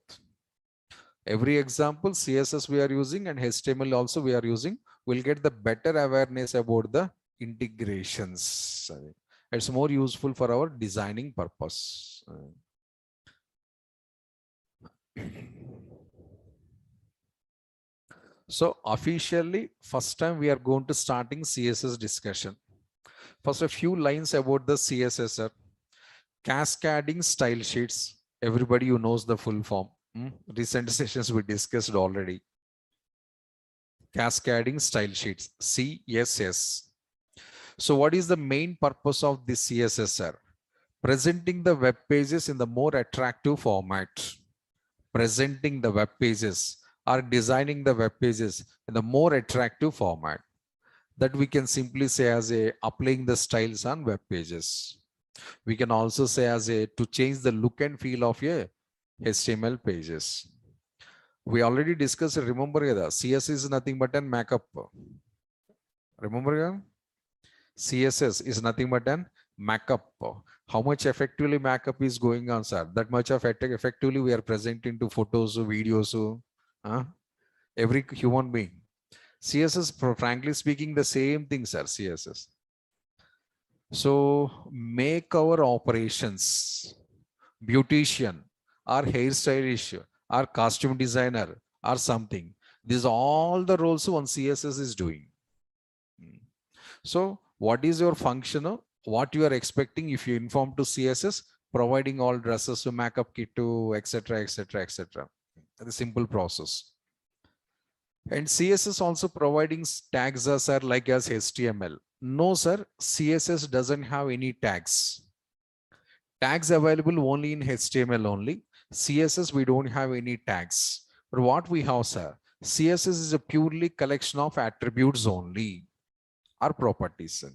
Every example, CSS we are using and HTML also we are using, we'll get the better awareness about the integrations. It's more useful for our designing purpose. So officially, first time we are going to starting CSS discussion. First, a few lines about the CSS, sir. Cascading style sheets. Everybody who knows the full form. Recent sessions we discussed already. Cascading style sheets, CSS. So what is the main purpose of this CSS, sir? Presenting the web pages in the more attractive format. Presenting the web pages or designing the web pages in the more attractive format. That we can simply say as a applying the styles on web pages. We can also say as a to change the look and feel of a HTML pages. We already discussed, remember, CSS is nothing but an markup. Remember, CSS is nothing but an markup. How much effectively markup is going on, sir? That much of effectively we are presenting to photos, videos, every human being. CSS, frankly speaking, the same thing, sir, CSS. So make our operations, beautician, or hairstylist, or costume designer, or something. These are all the roles one CSS is doing. So what is your function? What you are expecting if you inform to CSS, providing all dresses to makeup kit to etc. etc. etc. The simple process. And CSS also providing tags as are like as HTML. No, sir, CSS doesn't have any tags. Tags available only in HTML only. CSS, we don't have any tags. But what we have, sir, CSS is a purely collection of attributes only, or properties.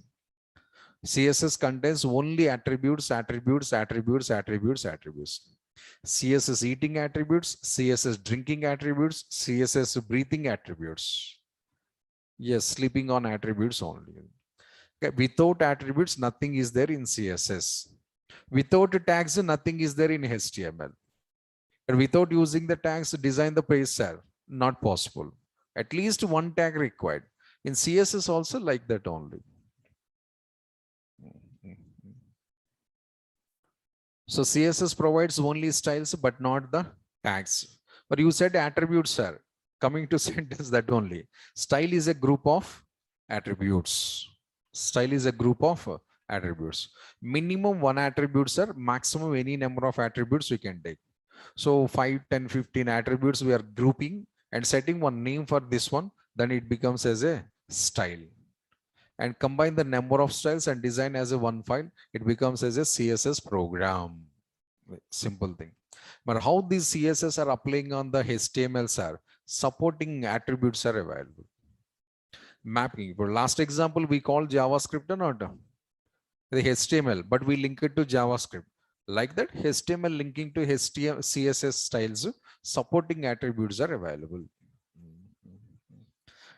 CSS contains only attributes, attributes, attributes, attributes, attributes. CSS eating attributes, CSS drinking attributes, CSS breathing attributes. Yes, sleeping on attributes only. Okay. Without attributes, nothing is there in CSS. Without tags, nothing is there in HTML. And without using the tags to design the page cell, not possible. At least one tag required. In CSS also like that only. So CSS provides only styles, but not the tags. But you said attributes, sir. Coming to sentence that only. Style is a group of attributes. Style is a group of attributes. Minimum one attribute, sir. Maximum any number of attributes we can take. So 5, 10, 15 attributes we are grouping and setting one name for this one. Then it becomes as a style. And combine the number of styles and design as a one file, it becomes as a CSS program. Simple thing. But how these CSS are applying on the HTMLs are supporting attributes are available. Mapping. For last example, we call JavaScript or not the HTML, but we link it to JavaScript. Like that, HTML linking to HTML, CSS styles, supporting attributes are available.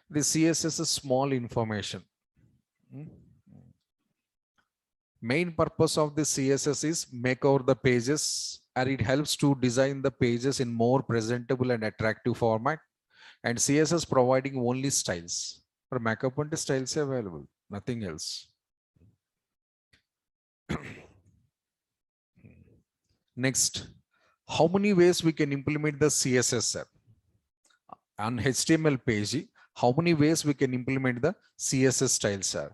The CSS is small information. Main purpose of the CSS is make over the pages, and it helps to design the pages in more presentable and attractive format. And CSS providing only styles. For makeup and styles available, nothing else. Next, how many ways we can implement the CSS on HTML page? How many ways we can implement the CSS styles are?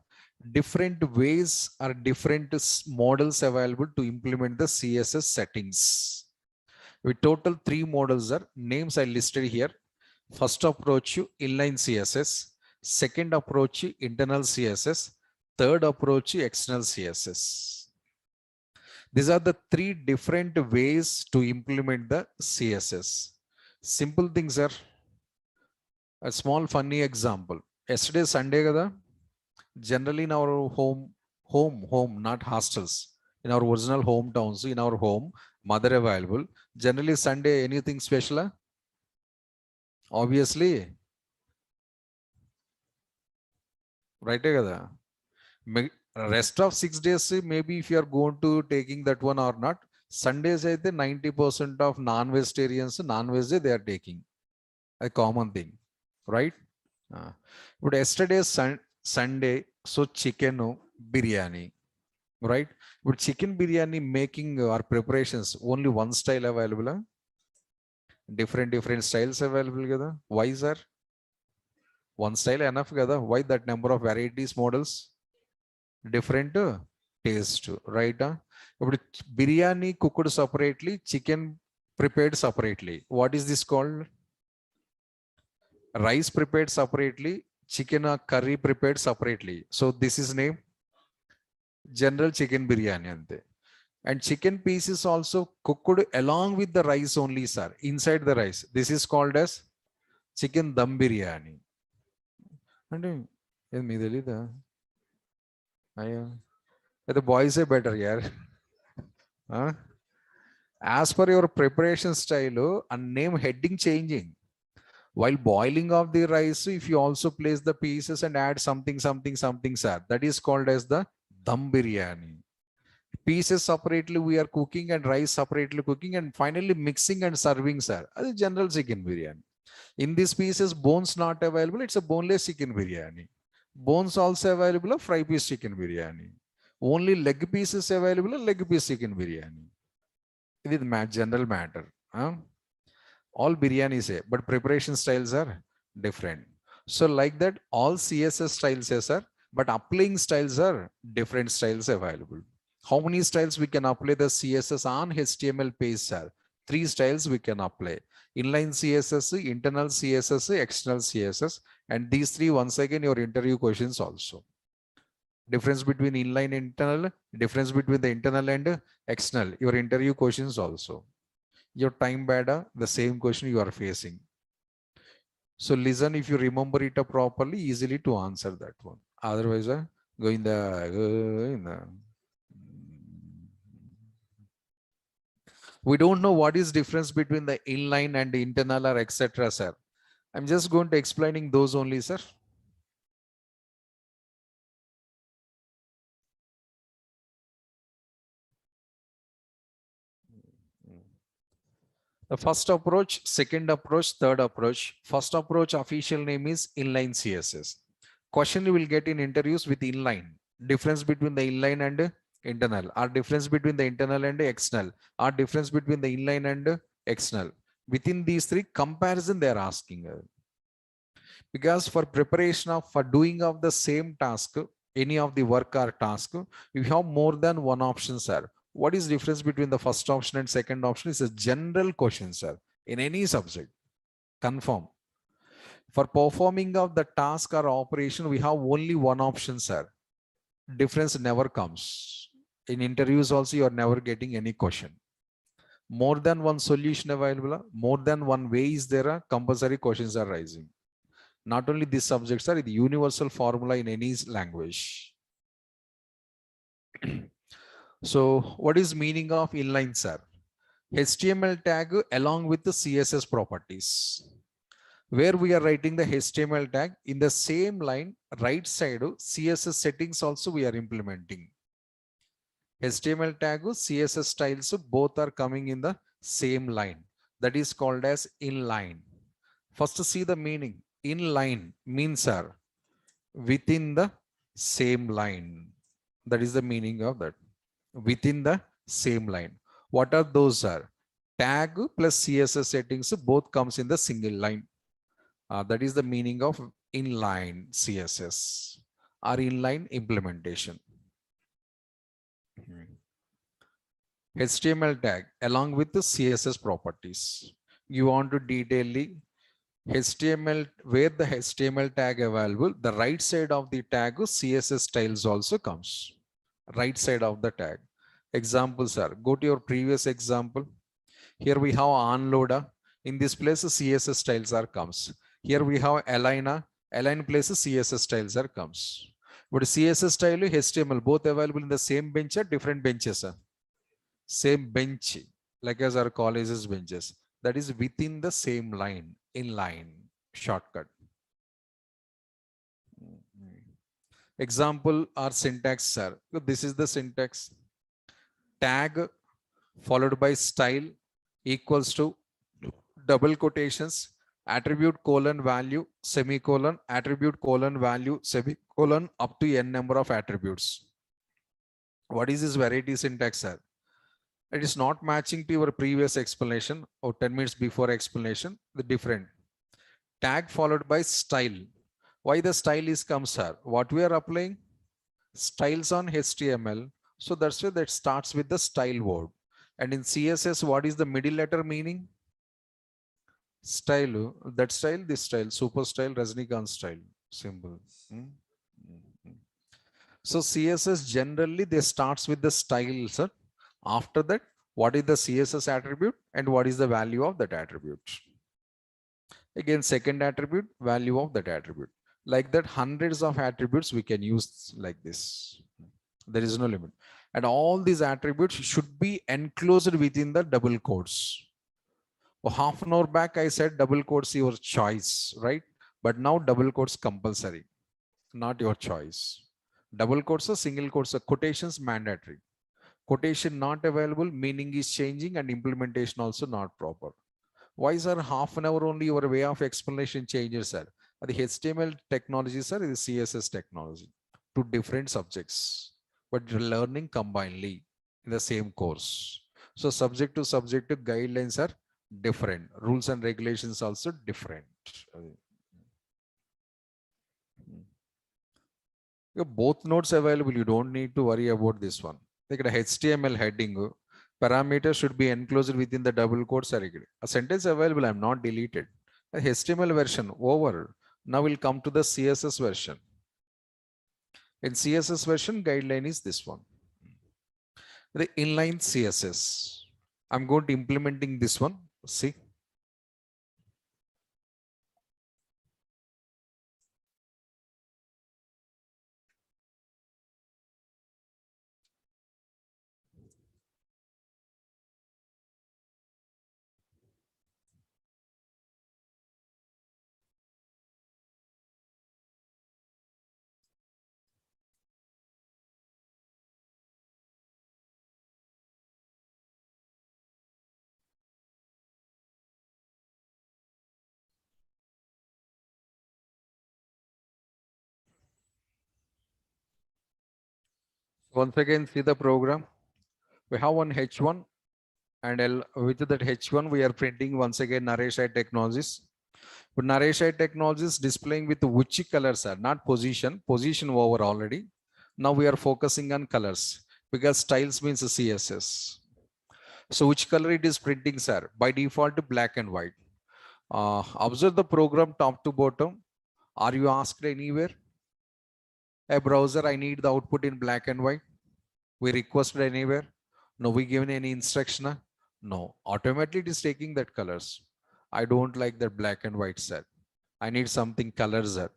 Different ways or different models available to implement the CSS settings. With total 3 models are names I listed here. First approach, inline CSS. Second approach, internal CSS. Third approach, external CSS. These are the 3 different ways to implement the CSS. Simple things are a small funny example. Yesterday Sunday kada. Generally in our home, not hostels, in our original hometowns, in our home, mother available. Generally Sunday, anything special? Obviously, right? Rest of 6 days, maybe if you are going to taking that one or not, Sundays, 90% of non-vegetarians, non-veg they are taking. A common thing, right? But yesterday Sunday, so chicken biryani, right? But chicken biryani making or preparations, only one style available. Different styles available. Why, sir? One style enough. Why that number of varieties, models? Different taste, right? But biryani cooked separately, chicken prepared separately. What is this called? Rice prepared separately, chicken or curry prepared separately. So this is named general chicken biryani. And chicken pieces also cooked along with the rice only, sir, inside the rice. This is called as chicken dum biryani. And the boys are better, yeah. Huh? As per your preparation style, a name heading changing. While boiling of the rice, if you also place the pieces and add something, sir, that is called as the dum biryani. Pieces separately we are cooking and rice separately cooking and finally mixing and serving, sir. That is general chicken biryani. In these pieces, bones not available. It's a boneless chicken biryani. Bones also available, a fry piece chicken biryani. Only leg piece is available, leg piece chicken biryani. It is general matter. Huh? All biryani say, but preparation styles are different. So like that, all CSS styles say, sir, but applying styles are different styles available. How many styles we can apply the CSS on HTML page, sir? 3 styles we can apply. Inline CSS, internal CSS, external CSS. And these 3, once again, your interview questions also. Difference between inline internal, difference between the internal and external. Your interview questions also. Your time beta, the same question you are facing. So listen, if you remember it properly, easily to answer that one. Otherwise, go in the. We don't know what is difference between the inline and the internal or etc. Sir. I'm just going to explaining those only, sir. The first approach, second approach, third approach. First approach official name is inline CSS. Question you will get in interviews with inline. Difference between the inline and internal, or difference between the internal and external, or difference between the inline and external. Within these 3, comparison they are asking. Because for preparation of, for doing of the same task, any of the work or task, you have more than one option, sir. What is difference between the first option and second option is a general question, sir, in any subject. Confirm. For performing of the task or operation, we have only one option, sir. Difference never comes. In interviews also, you are never getting any question. More than one solution available, more than one way is there, compulsory questions are rising. Not only these subjects are the universal formula in any language. So what is meaning of inline, sir? HTML tag along with the CSS properties. Where we are writing the HTML tag, in the same line, right side, CSS settings also we are implementing. HTML tag, CSS styles, both are coming in the same line. That is called as inline. First see the meaning. Inline means, sir, within the same line. That is the meaning of that. Within the same line. What are those, sir? Tag plus CSS settings both comes in the single line. That is the meaning of inline CSS or inline implementation. HTML tag along with the CSS properties. You want to detail HTML, where the HTML tag available, the right side of the tag CSS styles also comes. Right side of the tag. Examples are, go to your previous example. Here we have onloader. In this place CSS styles are comes. Here we have aligner. Align places CSS styles are comes. But CSS style HTML both available in the same bench or different benches. Same bench, like as our colleges benches. That is within the same line, inline, shortcut. Example or syntax, sir. This is the syntax. Tag followed by style equals to double quotations, attribute colon value, semicolon, attribute colon value, semicolon, up to n number of attributes. What is this variety syntax, sir? It is not matching to your previous explanation or 10 minutes before explanation, the different. Tag followed by style. Why the style is comes, sir? What we are applying? Styles on HTML. So that's why that starts with the style word. And in CSS, what is the middle letter meaning? Style, that style, this style, super style, Rajnikant style, symbol. So CSS generally they starts with the style, sir. After that, what is the CSS attribute and what is the value of that attribute? Again, second attribute, value of that attribute. Like that, hundreds of attributes we can use like this. There is no limit. And all these attributes should be enclosed within the double quotes. Well, half an hour back, I said double quotes your choice, right? But now double quotes compulsory, not your choice. Double quotes or single quotes, quotations mandatory. Quotation not available, meaning is changing and implementation also not proper. Why, sir, half an hour only your way of explanation changes, sir? The HTML technology, sir, is CSS technology. Two different subjects. but you're learning combinedly in the same course. So subject to subjective guidelines are different. Rules and regulations also different. You have both nodes available. You don't need to worry about this one. Like the HTML heading parameter should be enclosed within the double quotes. A sentence available. I'm not deleted. A HTML version over. Now we'll come to the CSS version. In CSS version, guideline is this one. The inline CSS. I'm going to implementing this one. See. Once again, see the program. We have one H1 and with that H1, we are printing once again Naresh Technologies. But Naresh Technologies displaying with which colors are not position over already. Now we are focusing on colors because styles means CSS. So which color it is printing, sir? By default, black and white. Observe the program top to bottom. Are you asked anywhere? A browser, I need the output in black and white. We requested anywhere? No, we given any instruction? No, automatically it is taking that colors. I don't like that black and white set. I need something colors there.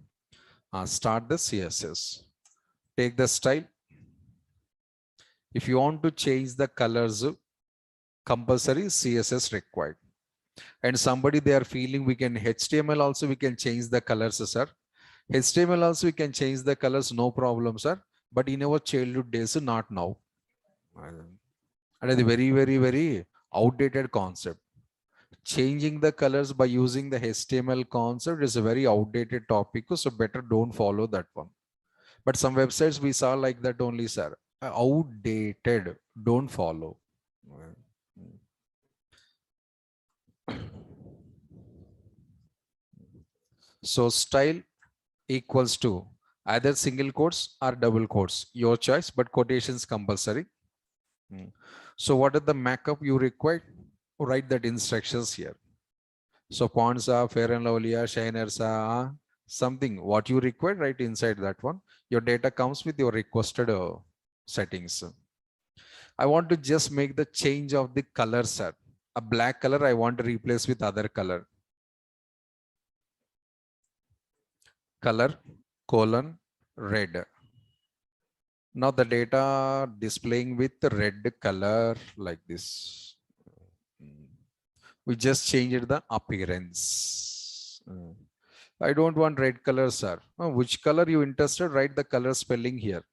Start the CSS. Take the style. If you want to change the colors, compulsory CSS required. And somebody they are feeling we can HTML also we can change the colors, sir. HTML also we can change the colors, no problem, sir. But in our childhood days, not now. And it's a very outdated concept. Changing the colors by using the HTML concept is a very outdated topic. So better don't follow that one. But some websites we saw like that only, sir. Outdated. Don't follow. So style equals to either single quotes or double quotes. Your choice, but quotations compulsory. So what are the markup you require? Write that instructions here. So fonts are fair and lovely, shiners are something. What you require, right inside that one. Your data comes with your requested settings. I want to just make the change of the color, sir. A black color I want to replace with other color. Color, colon, red. Now the data displaying with the red color like this. We just changed the appearance. I don't want red color, sir. Which color you interested? Write the color spelling here.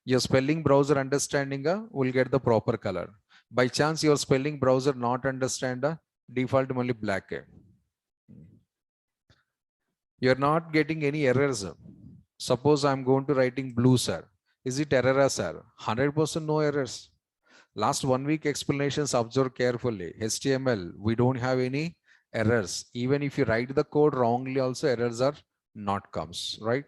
Your spelling browser understanding will get the proper color. By chance your spelling browser not understand default only black. You're not getting any errors. Suppose I'm going to writing blue, sir. Is it error, sir? 100% no errors. Last 1 week explanations, observe carefully. HTML, we don't have any errors. Even if you write the code wrongly also errors are not comes, right?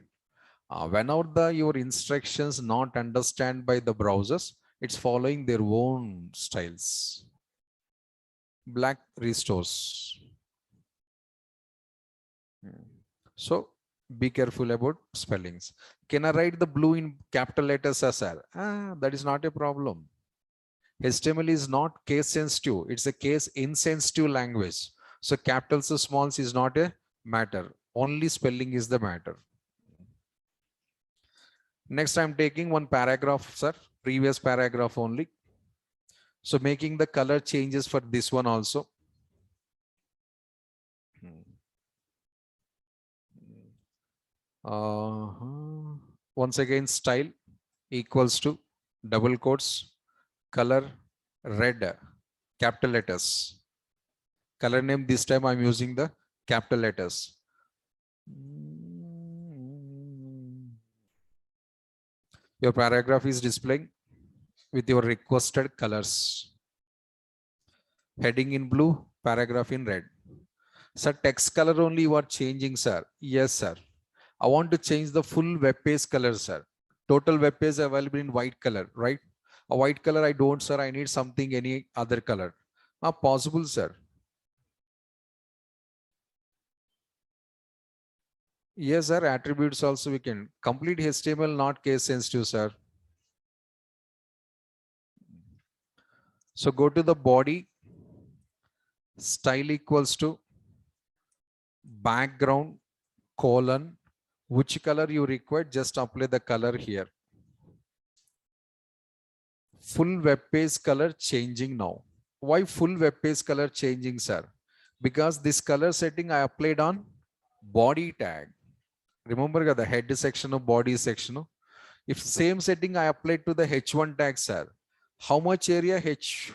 Whenever your instructions not understand by the browsers, it's following their own styles. Black restores. So be careful about spellings. Can I write the blue in capital letters, sir? That is not a problem. HTML is not case sensitive. It's a case insensitive language. So capitals or smalls is not a matter. Only spelling is the matter. Next, I'm taking one paragraph, sir. Previous paragraph only. So making the color changes for this one also. Once again, style equals to double quotes, color red, capital letters. Color name this time I'm using the capital letters. Your paragraph is displaying with your requested colors. Heading in blue, paragraph in red. Sir, text color only you are changing, sir. Yes, sir. I want to change the full web page color, sir. Total web page available in white color, right? A white color I don't, sir. I need something, any other color. Possible, sir. Yes, sir. Attributes also we can. Complete HTML, not case sensitive, sir. So go to the body. Style equals to background colon. Which color you require? Just apply the color here. Full web page color changing now. Why full web page color changing, sir? Because this color setting I applied on body tag. Remember the head section of body section. If same setting I applied to the H1 tag, sir, how much area H?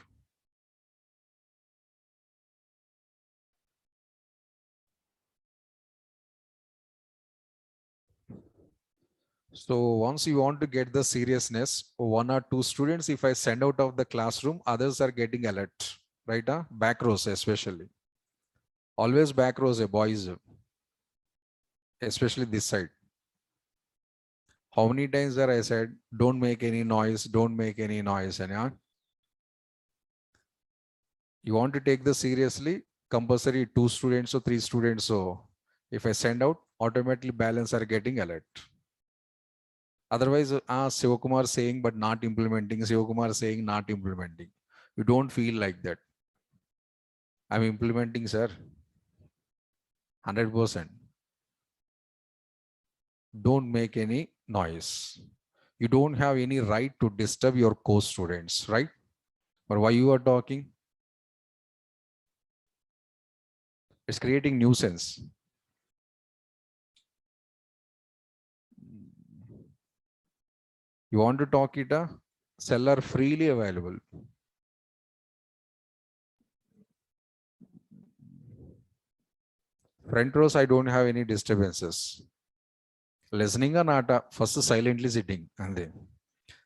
So once you want to get the seriousness, one or two students, if I send out of the classroom, others are getting alert, right? Back rows especially. Always back rows, boys, especially this side. How many times there I said, don't make any noise, don't make any noise. And you want to take this seriously, compulsory 2 students or 3 students. So if I send out, automatically balance are getting alert. Otherwise, Sivakumar saying but not implementing, Sivakumar saying not implementing. You don't feel like that. I'm implementing, sir. 100%. Don't make any noise. You don't have any right to disturb your co-students, right? But why you are talking? It's creating nuisance. You want to talk it, seller freely available. Front rows, I don't have any disturbances. Listening or not, first silently sitting. And then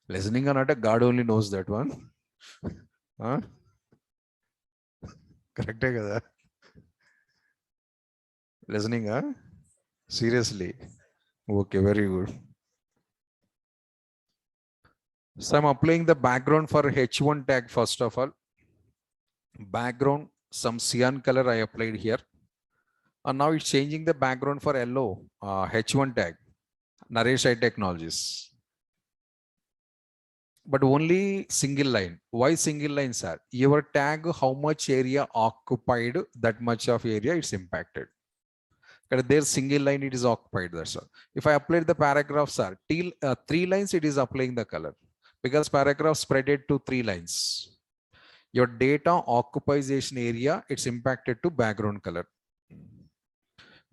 listening or not, God only knows that one. Correct. Listening, seriously. Okay, very good. So I'm applying the background for H1 tag first of all. Background, some cyan color I applied here. And now it's changing the background for yellow, H1 tag, Naresh I Technologies. But only single line. Why single line, sir? Your tag, how much area occupied, that much of area it's impacted. Their single line, it is occupied, that's all. If I apply the paragraph, sir, till 3 lines, it is applying the color. Because paragraph spread it to 3 lines. Your data occupation area, it's impacted to background color.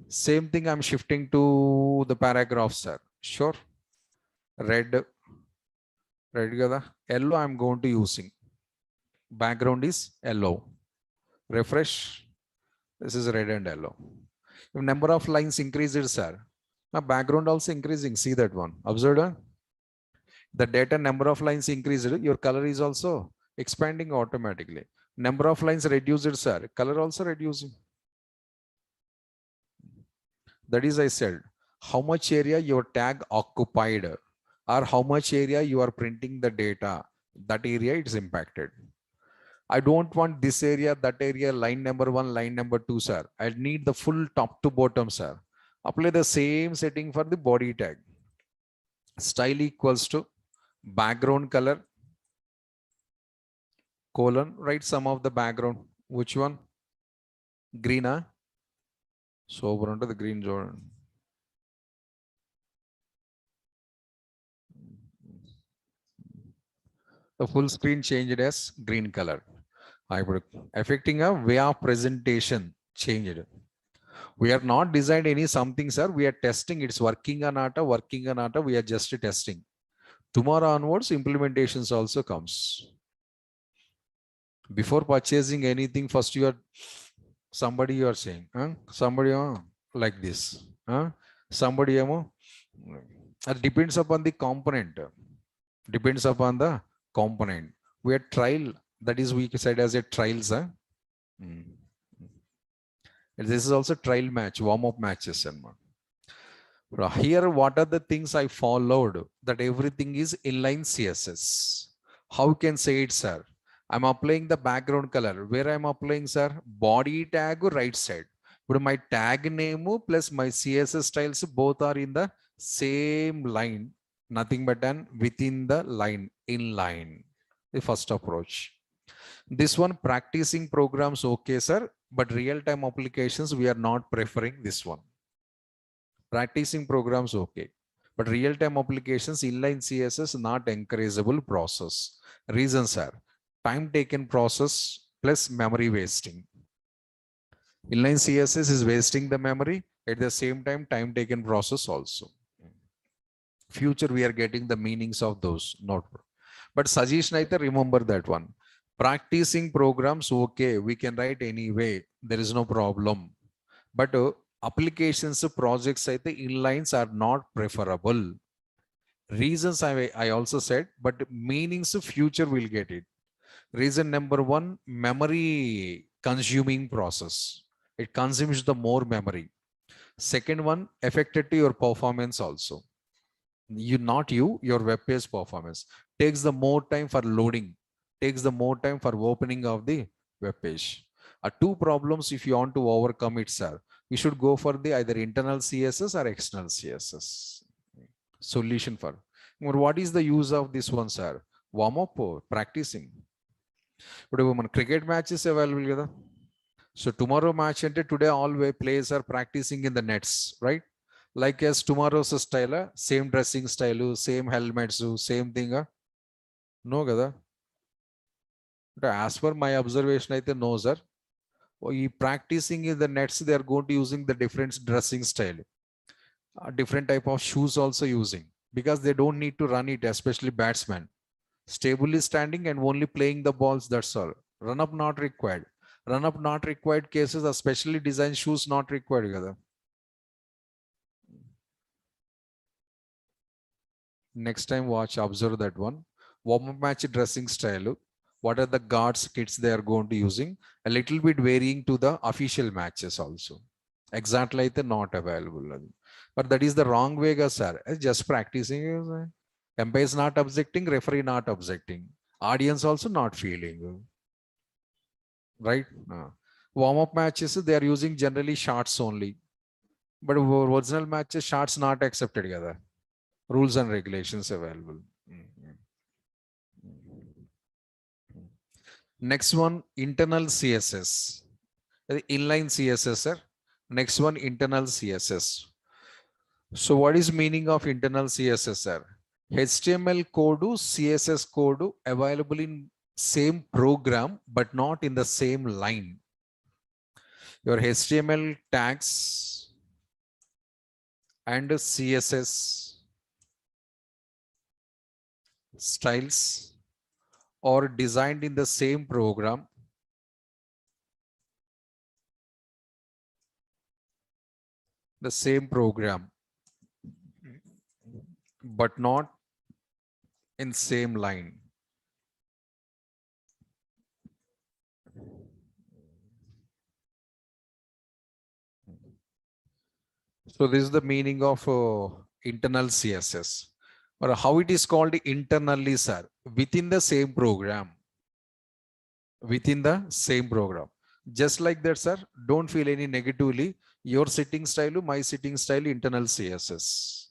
Same thing I'm shifting to the paragraph, sir. Sure. Red, yellow I'm going to using. Background is yellow. Refresh. This is red and yellow. If number of lines increases, sir, now background also increasing. See that one. Observe. The data number of lines increased, your color is also expanding automatically. Number of lines reduced, sir, color also reducing. That is, I said, how much area your tag occupied or how much area you are printing the data, that area is impacted. I don't want this area, that area, line number 1, line number 2, sir. I need the full top to bottom, sir. Apply the same setting for the body tag. Style equals to background color, colon, write some of the background. Which one? Green, So over onto the green zone. The full screen changed as green color. I would affecting a way of presentation changed. We are not designed any something, sir. We are testing. It's working or not, working or not. We are just testing. Tomorrow onwards, implementations also comes. Before purchasing anything, first you are somebody you are saying, somebody like this, somebody it depends upon the component. Depends upon the component. We are trial, that is we said as a trials. Mm. This is also trial match, warm-up matches. Here, what are the things I followed? That everything is inline CSS. How can say it, sir? I'm applying the background color. Where I'm applying, sir? Body tag right side. But my tag name plus my CSS styles both are in the same line. Nothing but an within the line, inline. The first approach. This one practicing programs, okay, sir. But real-time applications, we are not preferring this one. Practicing programs, okay. But real-time applications, inline CSS, not encourageable process. Reasons are time taken process plus memory wasting. Inline CSS is wasting the memory, at the same time taken process also. Future, we are getting the meanings of those, not. But suggestion, remember that one. Practicing programs, okay, we can write anyway. There is no problem. But applications, projects, inlines are not preferable. Reasons I also said, but meanings future will get it. Reason number one, memory consuming process. It consumes the more memory. Second one, affected to your performance also. Your web page performance takes the more time for loading, takes the more time for opening of the web page. Two problems if you want to overcome it, sir. You should go for the either internal CSS or external CSS. Solution for. What is the use of this one, sir? Warm up or practicing. But when cricket matches available, so tomorrow match and today all players are practicing in the nets, right? Like as tomorrow's style, same dressing style, same helmets, same thing. No, kada. But as per my observation, I think no, sir. Practicing in the nets, they are going to using the different dressing style, different type of shoes also using, because they don't need to run it, especially batsmen. Stably standing and only playing the balls, that's all. Run up not required. Run up not required cases, especially designed shoes not required. Kada. Next time watch, observe that one. Warm-up match dressing style. What are the guards kits they are going to using? A little bit varying to the official matches also. Exactly like the not available. But that is the wrong way, sir. Just practicing. Umpire is not objecting, referee not objecting. Audience also not feeling. Right? Warm-up matches, they are using generally shots only. But original matches, shots not accepted. Rules and regulations available. Next one, internal CSS. Inline CSS, sir. Next one, internal CSS. So what is meaning of internal CSS, sir? HTML code, CSS code available in same program, but not in the same line. Your HTML tags and CSS styles are designed in the same program, but not in same line. So this is the meaning of internal CSS. Or how it is called internally, sir? Within the same program. Within the same program. Just like that, sir. Don't feel any negatively. Your sitting style, my sitting style, internal CSS.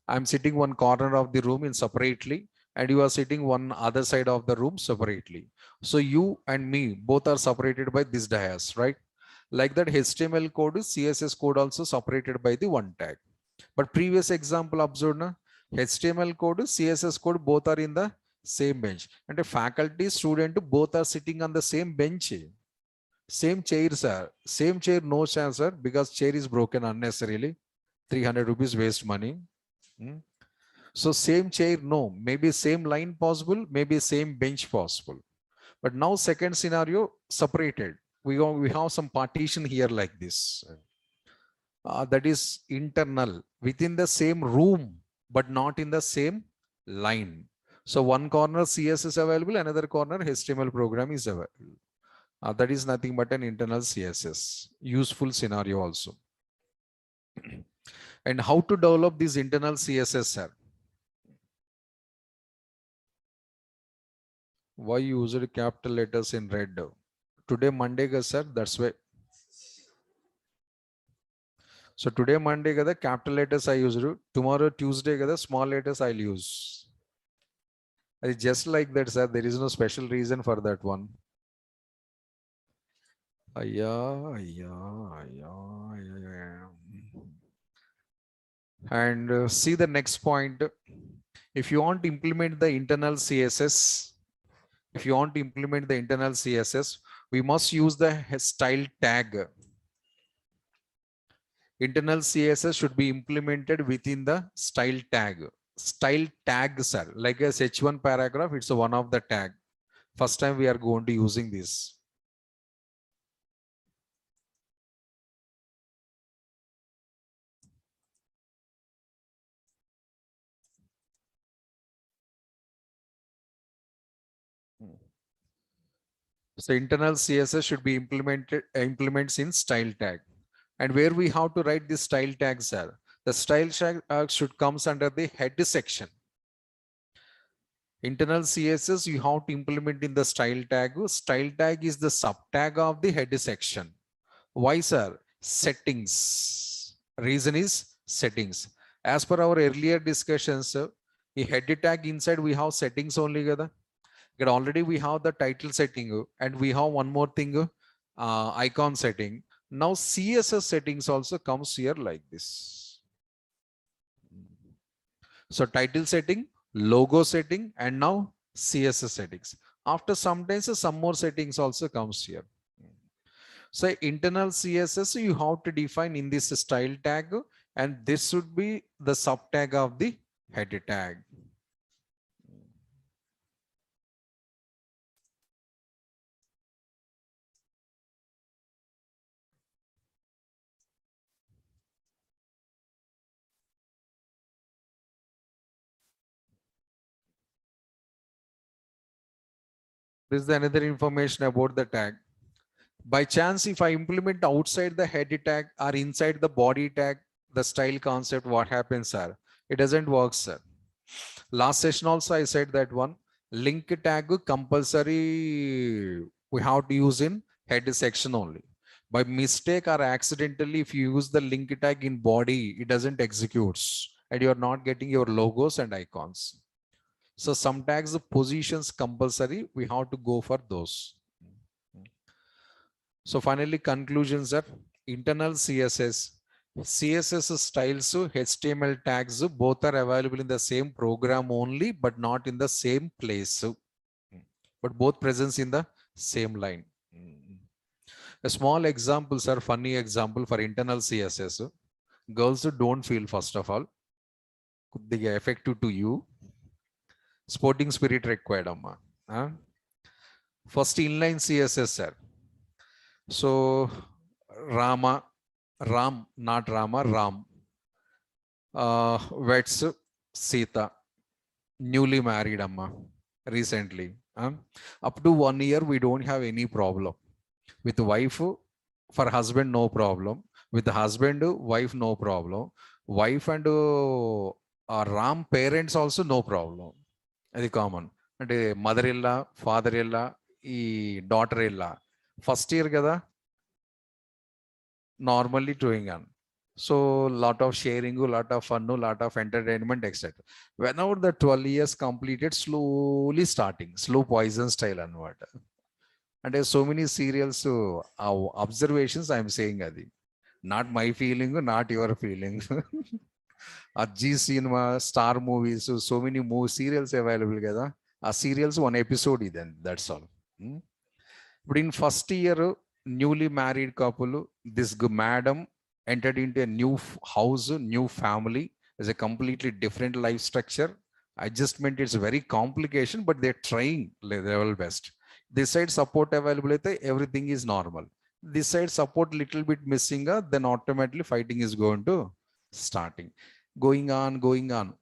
I'm sitting one corner of the room in separately, and you are sitting one other side of the room separately. So you and me both are separated by this dais, right? Like that, HTML code, CSS code also separated by the one tag. But previous example observed, na? HTML code, CSS code both are in the same bench. And a faculty student both are sitting on the same bench. Same chair, sir. Same chair, no chance, sir, because chair is broken unnecessarily. 300 rupees waste money. So same chair, no. Maybe same line possible, maybe same bench possible. But now second scenario, separated. We have some partition here like this. That is internal, within the same room, but not in the same line. So one corner CS is available, another corner HTML program is available. That is nothing but an internal CSS. Useful scenario also. And how to develop this internal CSS, sir? Why you used capital letters in red? Today Monday, sir. That's why. So today Monday, the capital letters I use. Tomorrow Tuesday, the small letters I'll use. It's just like that, sir. There is no special reason for that one. And see the next point. If you want to implement the internal CSS, we must use the style tag. Internal CSS should be implemented within the style tag. Style tag, sir, like a H1 paragraph, it's one of the tag. First time we are going to using this. So internal CSS should be implements in style tag. And where we have to write this style tags are, the style tag should comes under the head section. Internal CSS you have to implement in the style tag. Style tag is the sub tag of the head section. Why, sir? Settings. Reason is settings. As per our earlier discussions, a head tag inside we have settings only. Already we have the title setting and we have one more thing, icon setting. Now CSS settings also comes here like this. So title setting, logo setting, and now CSS settings. After some days, some more settings also comes here. So internal CSS you have to define in this style tag, and this should be the sub tag of the head tag. This is another information about the tag. By chance, if I implement outside the head tag or inside the body tag, the style concept, what happens, sir? It doesn't work, sir. Last session also I said that one link tag compulsory we have to use in head section only. By mistake or accidentally, if you use the link tag in body, it doesn't executes and you're not getting your logos and icons. So some tags, the positions compulsory, we have to go for those. So finally, conclusions are internal CSS, CSS styles, HTML tags, both are available in the same program only, but not in the same place. But both presence in the same line. A small example, sir, funny example for internal CSS. Girls don't feel, first of all, could be effective to you. Sporting spirit required, amma. First inline CSS, sir. So Ram, not Rama, Ram. Vets Sita, newly married amma, recently. Up to 1 year, we don't have any problem. With wife, for husband, no problem. With husband, wife, no problem. Wife and Ram parents also no problem. That's common. And mother-in-law, father-in-law, daughter-in-law. First year kada, normally doing on. So lot of sharing, lot of fun, lot of entertainment, etc. Whenever the 12 years completed, slowly starting, slow poison style and what. And there's so many serials, observations I'm saying, Adi. Not my feeling, not your feeling. G cinema, star movies, so many more serials available. Kada. Serials, one episode, then that's all. But in first year, newly married couple, this madam entered into a new house, new family, as a completely different life structure. Adjustment is very complication, but they're trying their level best. This side support availability, everything is normal. This side support little bit missing, then automatically fighting is going to starting. going on.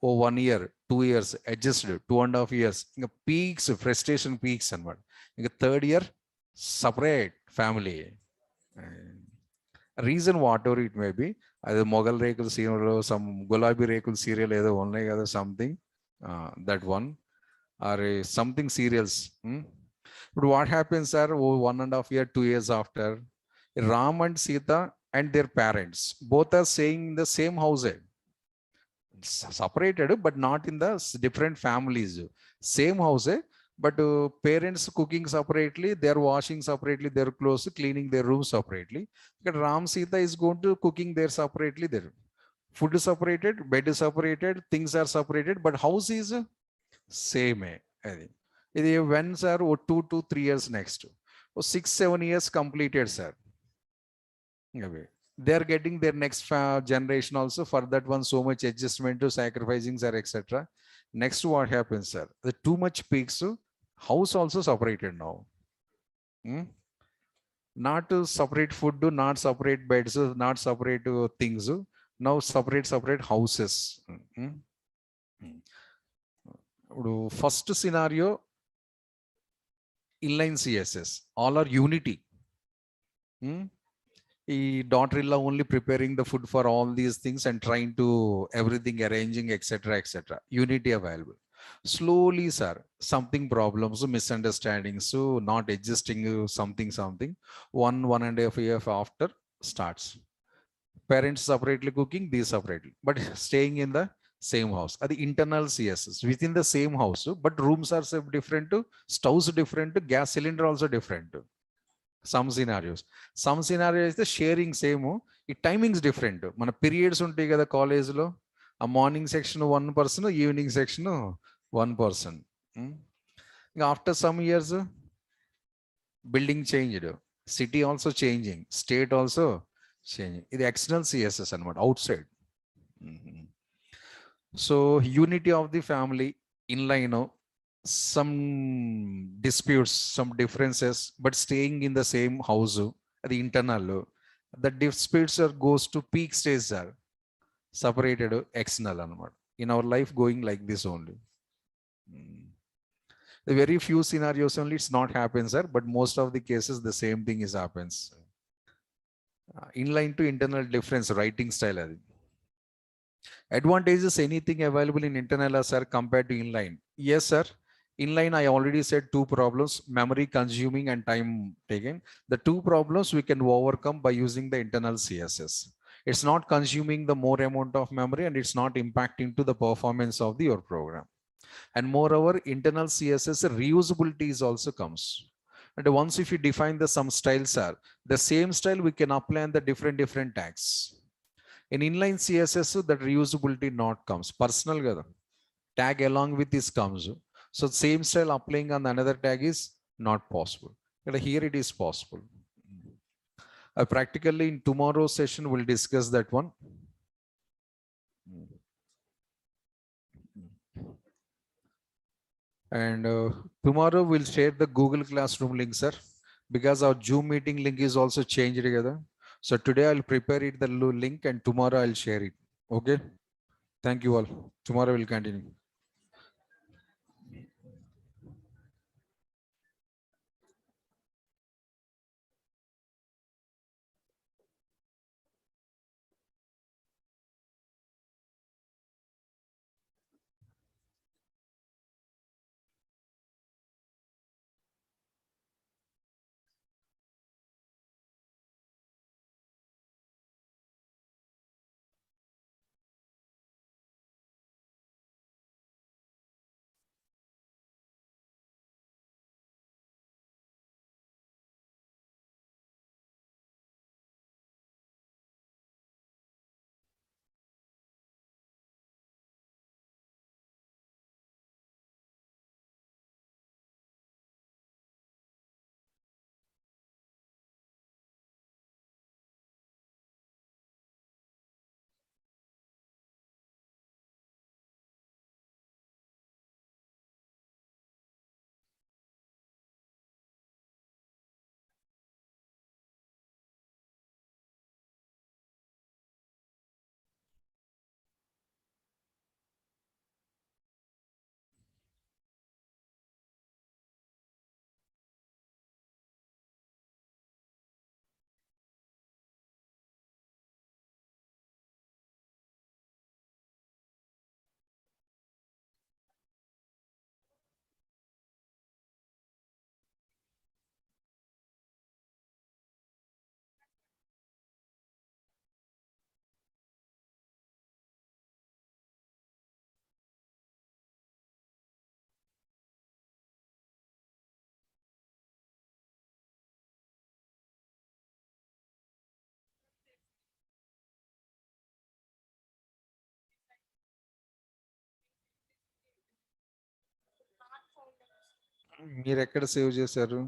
Oh, 1 year, 2 years, adjusted, 2.5 years. Peaks, frustration peaks. And what? Third year, separate family. Reason whatever it may be, either Mogal Rekul serial or some Gulabi Rekul serial, either one like other something, that one, or something serials. But what happens, sir, 1.5 year, 2 years after, Ram and Sita and their parents both are staying in the same house, separated but not in the different families, same house, but parents cooking separately, they're washing separately their clothes, cleaning their room separately. But Ram Sita is going to cooking there separately, their food is separated, bed is separated, things are separated, but house is same. అది ఇది when, sir, 2 to 3 years next, 6-7 years completed, sir. They are getting their next generation also. For that one, so much adjustment to sacrificing, sir, etc. Next, what happens, sir? The too much peaks, house also separated now. Not to separate food, not separate beds, not separate things. Now separate houses. First scenario, inline CSS, all are unity. Daughter-in-law only preparing the food for all these things and trying to everything arranging, etc. Unity available. Slowly, sir, something problems, misunderstandings, so not adjusting, something 1.5 year after starts. Parents separately cooking, these separately, but staying in the same house. At the internal CSS within the same house, but rooms are different, stoves different, gas cylinder also different. Some scenarios is the sharing same, it timings different. Mana periods untayi kada college lo, a morning section one person, evening section one person. After some years, building changed, city also changing, state also changing. It external CSS and what outside. So unity of the family inline, some disputes, some differences, but staying in the same house, the internal, the disputes are goes to peak stage, are separated external anamata. In our life going like this only. The very few scenarios only it's not happens, sir, but most of the cases the same thing is happens. Inline to internal difference, writing style. Advantages, anything available in internal, sir, compared to inline? Yes, sir. Inline, I already said two problems, memory consuming and time taken. The two problems we can overcome by using the internal CSS. It's not consuming the more amount of memory and it's not impacting to the performance of your program. And moreover, internal CSS reusability is also comes. And once if you define the some styles are the same style, we can apply on the different tags. In inline CSS, that reusability not comes. Personal tag along with this comes. So same style applying on another tag is not possible. But here it is possible. Practically in tomorrow's session, we'll discuss that one. And tomorrow we'll share the Google Classroom link, sir, because our Zoom meeting link is also changed together. So today I'll prepare it, the link, and tomorrow I'll share it. Okay. Thank you all. Tomorrow we'll continue. మీరు ఎక్కడ save చేశారు?